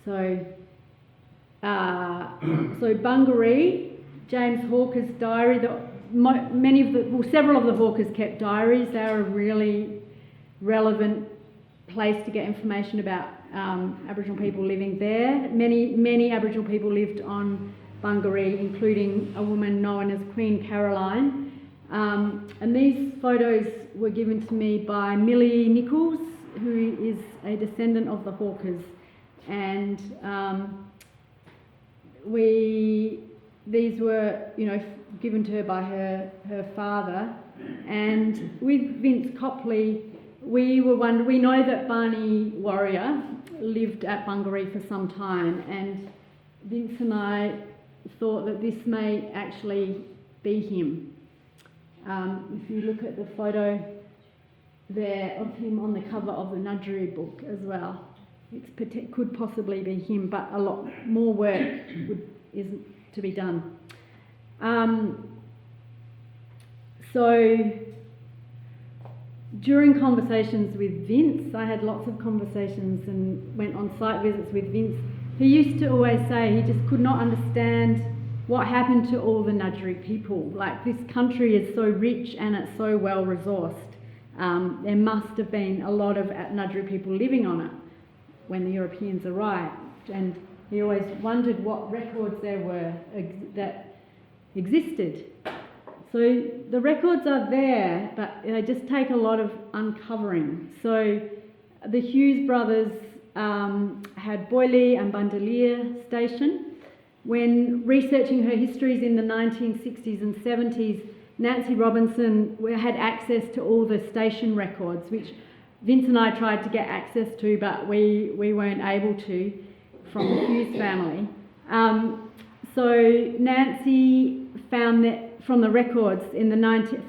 So Bungaree, James Hawker's diary. Several of the Hawkers kept diaries. They are a really relevant place to get information about Aboriginal people living there. Many Aboriginal people lived on Bungaree, including a woman known as Queen Caroline. And these photos were given to me by Millie Nichols, who is a descendant of the Hawkers, and these were, given to her by her father. And with Vince Copley, we know that Barney Warrior lived at Bungaree for some time, and Vince and I thought that this may actually be him. If you look at the photo there of him on the cover of the Ngadjuri book as well, it could possibly be him, but a lot more work is to be done. So during conversations with Vince, I had lots of conversations and went on site visits with Vince. He used to always say he just could not understand what happened to all the Ngadjuri people. Like, this country is so rich and it's so well resourced. There must have been a lot of Ngadjuri people living on it when the Europeans arrived, and he always wondered what records there were that existed. So the records are there, but they just take a lot of uncovering. So the Hughes brothers had Boilie and Bundalia Station. When researching her histories in the 1960s and 70s, Nancy Robinson had access to all the station records, which Vince and I tried to get access to, but we weren't able to from the Hughes family. So Nancy found that from the records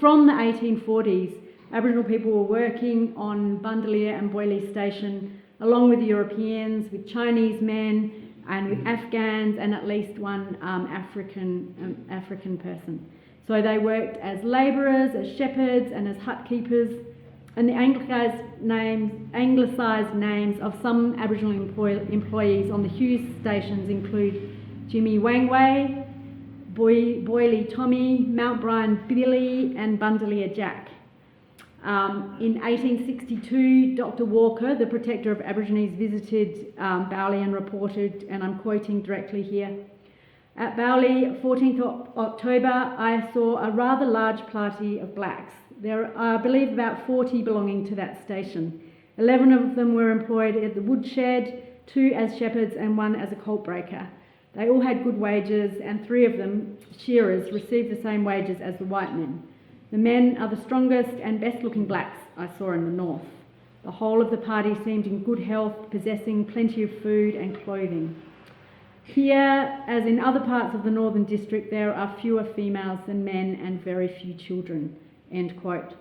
from the 1840s, Aboriginal people were working on Bundalia and Boilie Station along with the Europeans, with Chinese men, and with Afghans, and at least one African person. So they worked as labourers, as shepherds, and as hut keepers. And the anglicised names of some Aboriginal employees on the Hughes stations include Jimmy Wangway, Boilie Tommy, Mount Bryan Billy, and Bundalia Jack. In 1862, Dr. Walker, the protector of Aborigines, visited Bowley and reported, and I'm quoting directly here, "At Bowley, 14th October, I saw a rather large party of blacks. There are, I believe, about 40 belonging to that station. 11 of them were employed at the woodshed, 2 as shepherds and 1 as a colt breaker. They all had good wages, and 3 of them, shearers, received the same wages as the white men. The men are the strongest and best-looking blacks I saw in the north. The whole of the party seemed in good health, possessing plenty of food and clothing. Here, as in other parts of the Northern District, there are fewer females than men and very few children." End quote.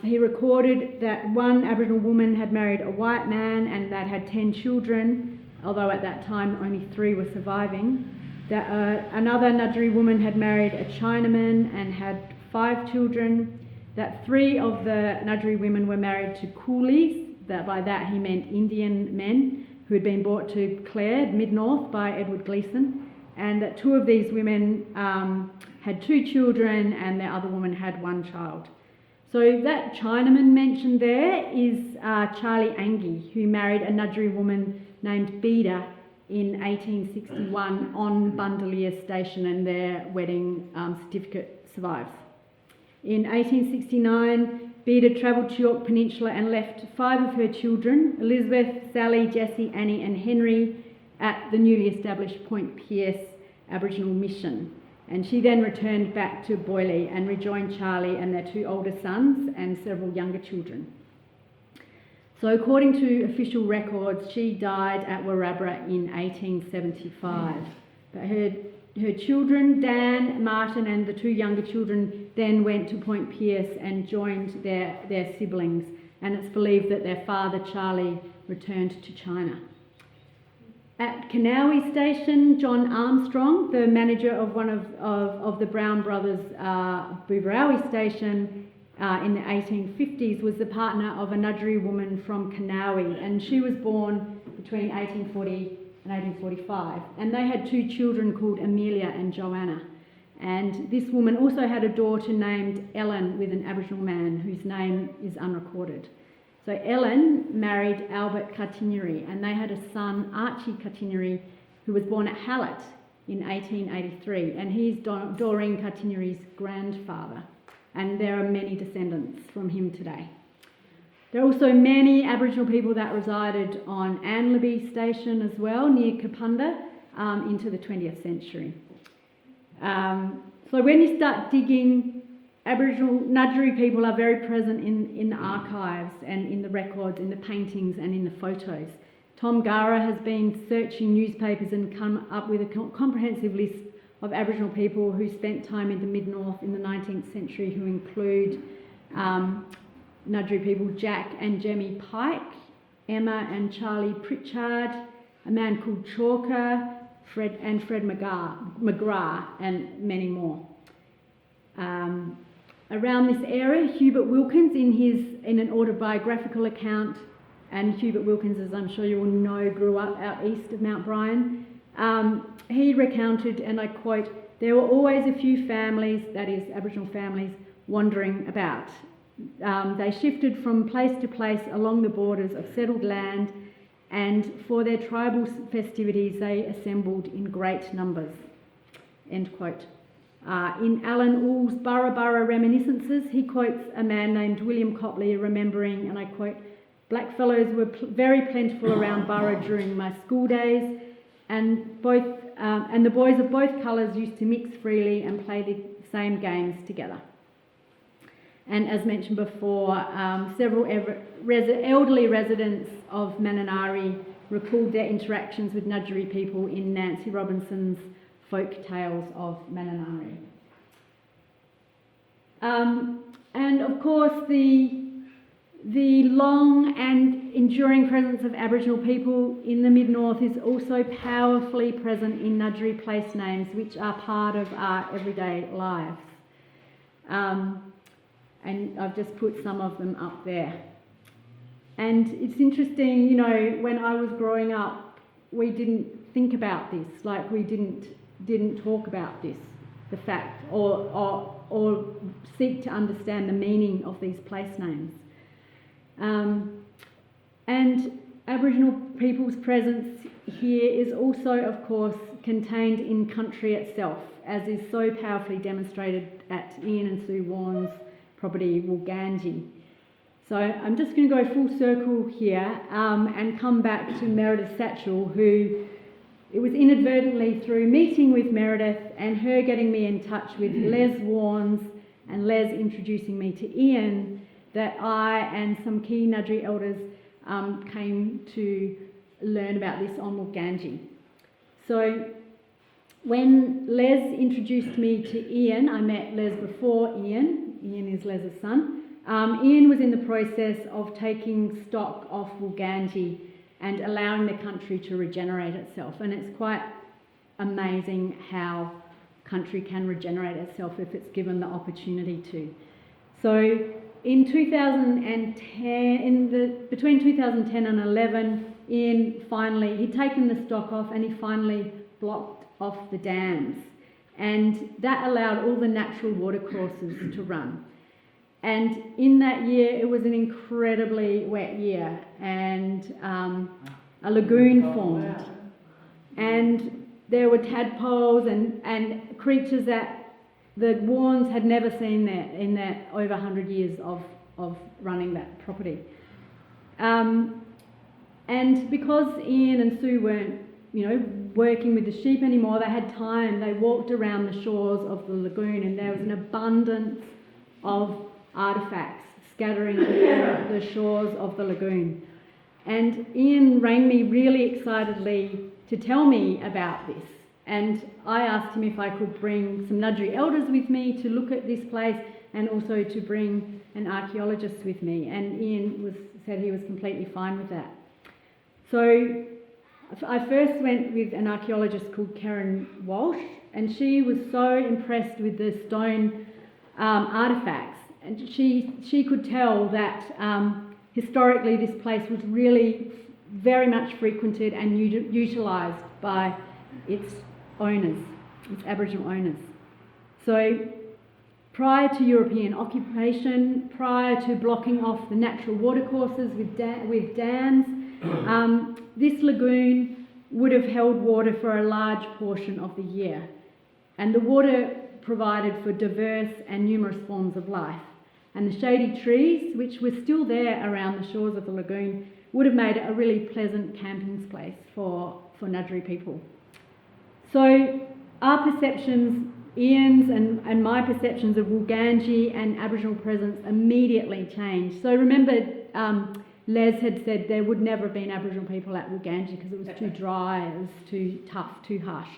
He recorded that one Aboriginal woman had married a white man and that had 10 children, although at that time only 3 were surviving. That another Ngadjuri woman had married a Chinaman and had 5 children. That 3 of the Ngadjuri women were married to coolies. That by that he meant Indian men who had been brought to Clare, mid-north, by Edward Gleeson. and that two of these women had 2 children and the other woman had 1 child. So that Chinaman mentioned there is Charlie Angie, who married a Ngadjuri woman named Burra in 1861 on Bundalia Station, and their wedding certificate survives. In 1869, Burra travelled to York Peninsula and left 5 of her children, Elizabeth, Sally, Jessie, Annie and Henry, at the newly established Point Pearce Aboriginal Mission. And she then returned back to Boyle and rejoined Charlie and their 2 older sons and several younger children. So according to official records, she died at Warrabra in 1875. But her children, Dan, Martin and the 2 younger children, then went to Point Pearce and joined their siblings. And it's believed that their father, Charlie, returned to China. At Kanawi Station, John Armstrong, the manager of one of the Brown Brothers' Booborowie Station in the 1850s, was the partner of a Ngadjuri woman from Kanawi, and she was born between 1840 and 1845. And they had 2 children called Amelia and Joanna. And this woman also had a daughter named Ellen with an Aboriginal man whose name is unrecorded. So Ellen married Albert Cartigneri, and they had a son, Archie Cartigneri, who was born at Hallett in 1883, and he's Doreen Cartigneri's grandfather, and there are many descendants from him today. There are also many Aboriginal people that resided on Anlaby Station as well, near Kapunda, into the 20th century. So when you start digging, Aboriginal Ngadjuri people are very present in the archives and in the records, in the paintings and in the photos. Tom Gara has been searching newspapers and come up with a comprehensive list of Aboriginal people who spent time in the Mid-North in the 19th century, who include Ngadjuri people Jack and Jemmy Pike, Emma and Charlie Pritchard, a man called Chalker, Fred McGrath, and many more. Around this area, Hubert Wilkins, in an autobiographical account, and Hubert Wilkins, as I'm sure you all know, grew up out east of Mount Bryan. He recounted, and I quote, "There were always a few families, that is, Aboriginal families, wandering about. They shifted from place to place along the borders of settled land, and for their tribal festivities they assembled in great numbers." End quote. In Alan All's Burra Reminiscences, he quotes a man named William Copley remembering, and I quote, "Blackfellows were very plentiful around Burra during my school days, and the boys of both colours used to mix freely and play the same games together." And as mentioned before, several elderly residents of Mananari recalled their interactions with Ngadjuri people in Nancy Robinson's Folk Tales of Mananari. And of course, the long and enduring presence of Aboriginal people in the Mid-North is also powerfully present in Ngadjuri place names, which are part of our everyday lives. And I've just put some of them up there. And it's interesting, you know, when I was growing up, we didn't think about this, like we didn't talk about this, the fact, or seek to understand the meaning of these place names. And Aboriginal people's presence here is also, of course, contained in country itself, as is so powerfully demonstrated at Ian and Sue Warren's property, Wulganji. So I'm just going to go full circle here and come back to Meredith Satchell, who it was inadvertently through meeting with Meredith and her getting me in touch with Les Warnes and Les introducing me to Ian that I and some key Ngadjuri elders came to learn about this on Wulganji. So when Les introduced me to Ian, I met Les before Ian. Ian is Les's son. Ian was in the process of taking stock of Wulganji and allowing the country to regenerate itself. And it's quite amazing how country can regenerate itself if it's given the opportunity to. So in 2010, between 2010 and 11, Ian finally, he'd taken the stock off and he finally blocked off the dams, and that allowed all the natural watercourses to run. And in that year, it was an incredibly wet year, and a lagoon formed. And there were tadpoles and creatures that the Warns had never seen there in that over 100 years of running that property. And because Ian and Sue weren't, working with the sheep anymore, they had time. They walked around the shores of the lagoon, and there was an abundance of artefacts scattering along the shores of the lagoon. And Ian rang me really excitedly to tell me about this. And I asked him if I could bring some Ngadjuri elders with me to look at this place, and also to bring an archaeologist with me. And Ian said he was completely fine with that. So I first went with an archaeologist called Karen Walsh, and she was so impressed with the stone artefacts. And she could tell that historically this place was really very much frequented and utilised by its owners, its Aboriginal owners. So prior to European occupation, prior to blocking off the natural watercourses with dams, this lagoon would have held water for a large portion of the year. And the water provided for diverse and numerous forms of life. And the shady trees, which were still there around the shores of the lagoon, would have made it a really pleasant camping place for Ngadjuri people. So our perceptions, Ian's and my perceptions of Wulganji and Aboriginal presence immediately changed. So remember, Les had said there would never have been Aboriginal people at Wulganji because it was too dry, it was too tough, too harsh.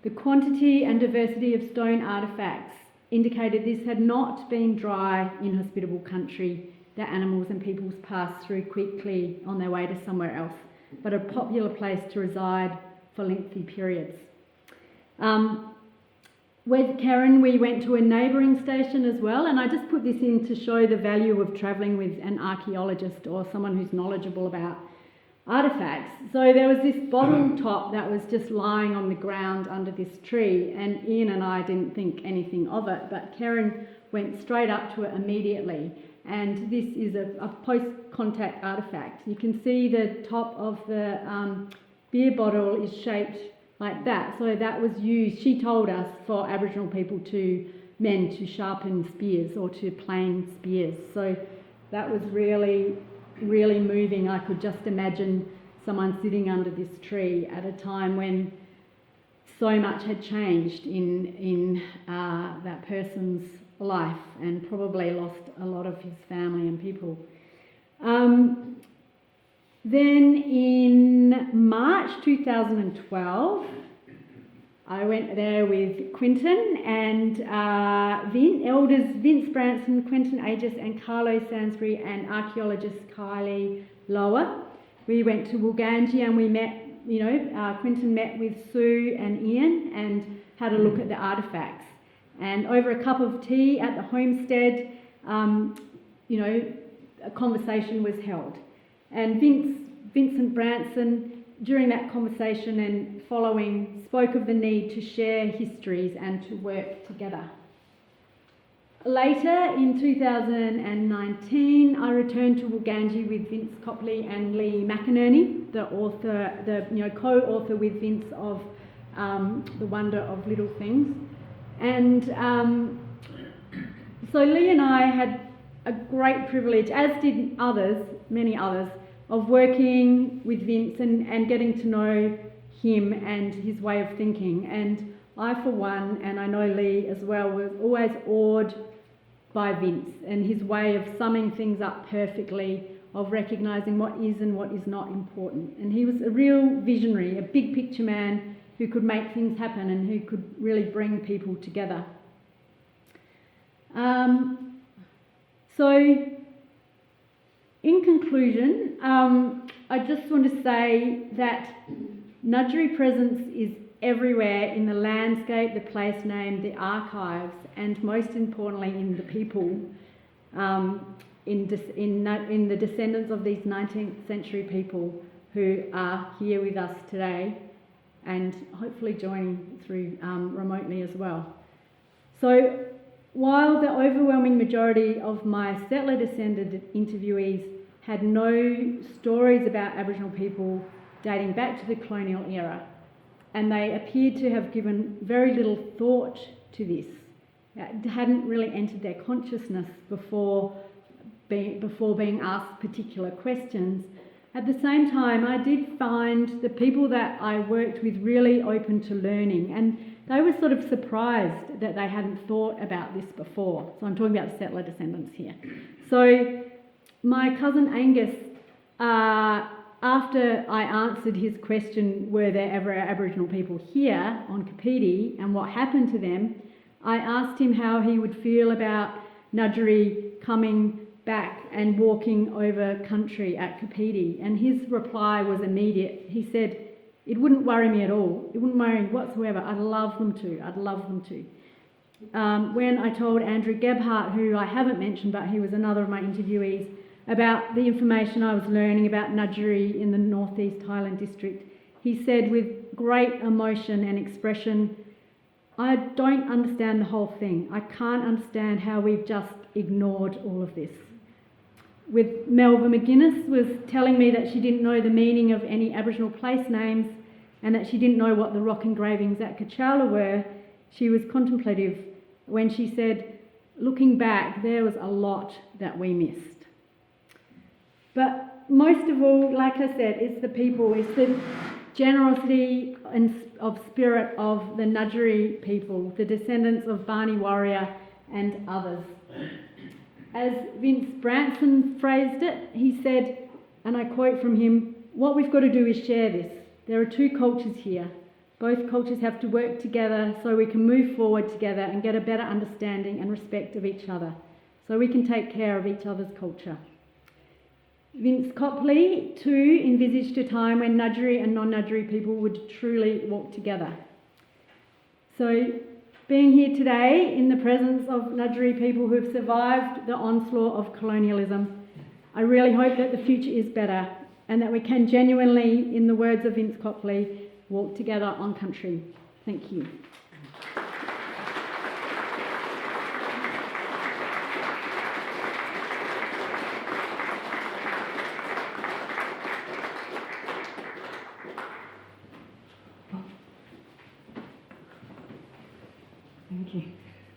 The quantity and diversity of stone artefacts indicated this had not been dry, inhospitable country that animals and peoples passed through quickly on their way to somewhere else, but a popular place to reside for lengthy periods. With Karen, we went to a neighbouring station as well, and I just put this in to show the value of travelling with an archaeologist or someone who's knowledgeable about artefacts. So there was this bottle top that was just lying on the ground under this tree, and Ian and I didn't think anything of it, but Karen went straight up to it immediately. And this is a post-contact artefact. You can see the top of the beer bottle is shaped like that. So that was used, she told us, for Aboriginal people men to sharpen spears or to plane spears. So that was really, really moving. I could just imagine someone sitting under this tree at a time when so much had changed in that person's life, and probably lost a lot of his family and people. Then in March 2012, I went there with Quinton and elders Vince Branson, Quentin Aegis and Carlo Sansbury, and archaeologist Kylie Lower. We went to Wulganji and we met, Quinton met with Sue and Ian and had a look at the artefacts. And over a cup of tea at the homestead, a conversation was held. And Vincent Branson, during that conversation and following, spoke of the need to share histories and to work together. Later, in 2019, I returned to Wulganji with Vince Copley and Lee McInerney, the co-author with Vince of The Wonder of Little Things. And so Lee and I had a great privilege, as did many others, of working with Vince and getting to know him and his way of thinking. And I, for one, and I know Lee as well, was always awed by Vince and his way of summing things up perfectly, of recognising what is and what is not important. And he was a real visionary, a big picture man who could make things happen and who could really bring people together. So, in conclusion, I just want to say that Ngadjuri presence is everywhere in the landscape, the place name, the archives, and most importantly in the people, in the descendants of these 19th century people who are here with us today. and hopefully joining through remotely as well. So while the overwhelming majority of my settler descended interviewees had no stories about Aboriginal people dating back to the colonial era, and they appeared to have given very little thought to this, it hadn't really entered their consciousness before being asked particular questions. At the same time, I did find the people that I worked with really open to learning, and they were sort of surprised that they hadn't thought about this before. So I'm talking about settler descendants here. So my cousin Angus, after I answered his question, were there ever Aboriginal people here on Kapiti and what happened to them, I asked him how he would feel about Ngadjuri coming back and walking over country at Kapiti, and his reply was immediate. He said, "It wouldn't worry me at all. It wouldn't worry me whatsoever. I'd love them to. I'd love them to." When I told Andrew Gebhardt, who I haven't mentioned, but he was another of my interviewees, about the information I was learning about Ngadjuri in the Northeast Highland District, he said with great emotion and expression, "I don't understand the whole thing. I can't understand how we've just ignored all of this." With Melva McGuinness was telling me that she didn't know the meaning of any Aboriginal place names and that she didn't know what the rock engravings at Kachala were, she was contemplative when she said, looking back, there was a lot that we missed. But most of all, like I said, it's the people, it's the generosity and of spirit of the Ngadjuri people, the descendants of Barney Warrior and others. As Vince Branson phrased it, he said, and I quote from him, "What we've got to do is share this. There are two cultures here. Both cultures have to work together so we can move forward together and get a better understanding and respect of each other, so we can take care of each other's culture." Vince Copley too envisaged a time when Ngadjuri and non-Ngadjuri people would truly walk together. So being here today in the presence of Ngadjuri people who have survived the onslaught of colonialism, I really hope that the future is better and that we can genuinely, in the words of Vince Copley, walk together on country. Thank you. Thank you.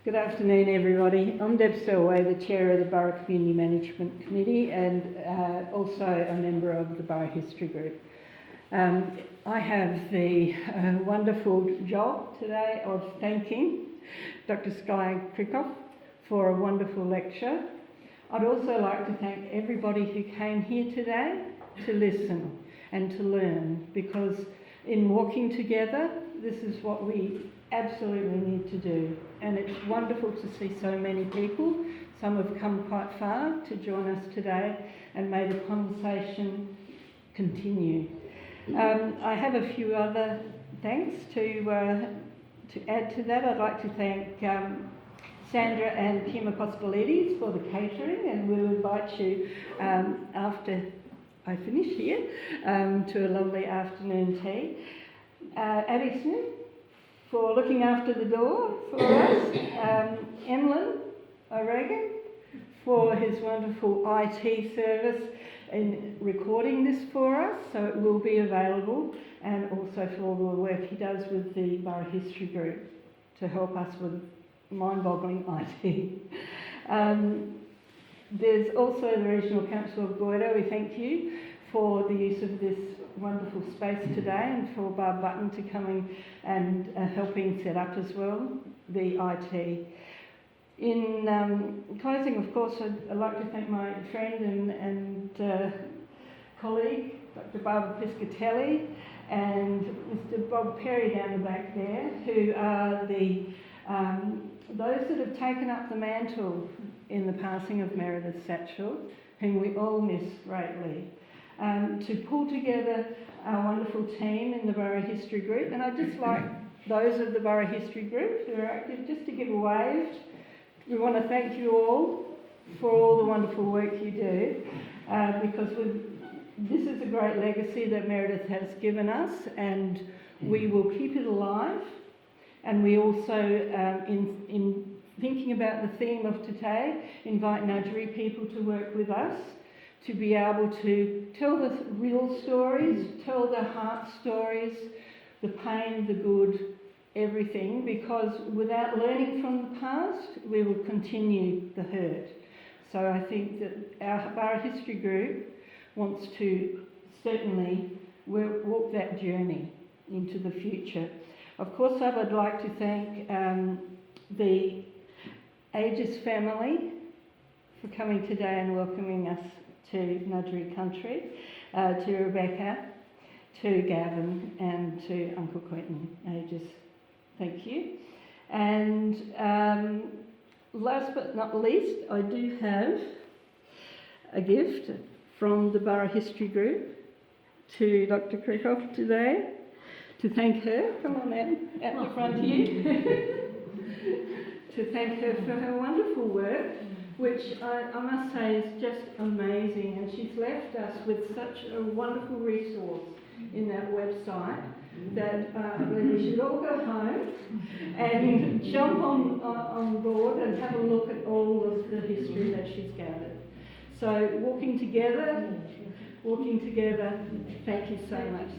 Good afternoon, everybody. I'm Deb Selway, the Chair of the Burra Community Management Committee and also a member of the Burra History Group. I have the wonderful job today of thanking Dr. Skye Krichauff for a wonderful lecture. I'd also like to thank everybody who came here today to listen and to learn, because in walking together, this is what we absolutely need to do. And it's wonderful to see so many people. Some have come quite far to join us today, and may the conversation continue. I have a few other thanks to add to that. I'd like to thank Sandra and Kima Kospalides for the catering, and we'll invite you after I finish here to a lovely afternoon tea. Abby Smith for looking after the door for us. Emlyn O'Regan for his wonderful IT service in recording this for us, so it will be available, and also for all the work he does with the Burra History Group to help us with mind-boggling IT. There's also the Regional Council of Burra. We thank you for the use of this wonderful space today, and for Barb Button to coming and helping set up as well the IT. In closing, of course, I'd like to thank my friend and colleague, Dr. Barbara Piscatelli, and Mr. Bob Perry down the back there, who are those that have taken up the mantle in the passing of Meredith Satchell, whom we all miss greatly, to pull together our wonderful team in the Burra History Group. And I'd just like those of the Burra History Group who are active just to give a wave. We want to thank you all for all the wonderful work you do, because this is a great legacy that Meredith has given us, and we will keep it alive, and we also, in thinking about the theme of today, invite Ngadjuri people to work with us to be able to tell the real stories, tell the heart stories, the pain, the good, everything, because without learning from the past, we will continue the hurt. So I think that our Burra History Group wants to certainly walk that journey into the future. Of course, I would like to thank the Aegis family for coming today and welcoming us to Ngadjuri country, to Rebecca, to Gavin and to Uncle Quentin Aegis. Thank you. And last but not least, I do have a gift from the Burra History Group to Dr. Krichauff today, to thank her. Come on, Anne, out the front here. To thank her for her wonderful work, which I must say is just amazing, and she's left us with such a wonderful resource in that website that I believe we should all go home and jump on board and have a look at all of the history that she's gathered. So walking together, thank you so much.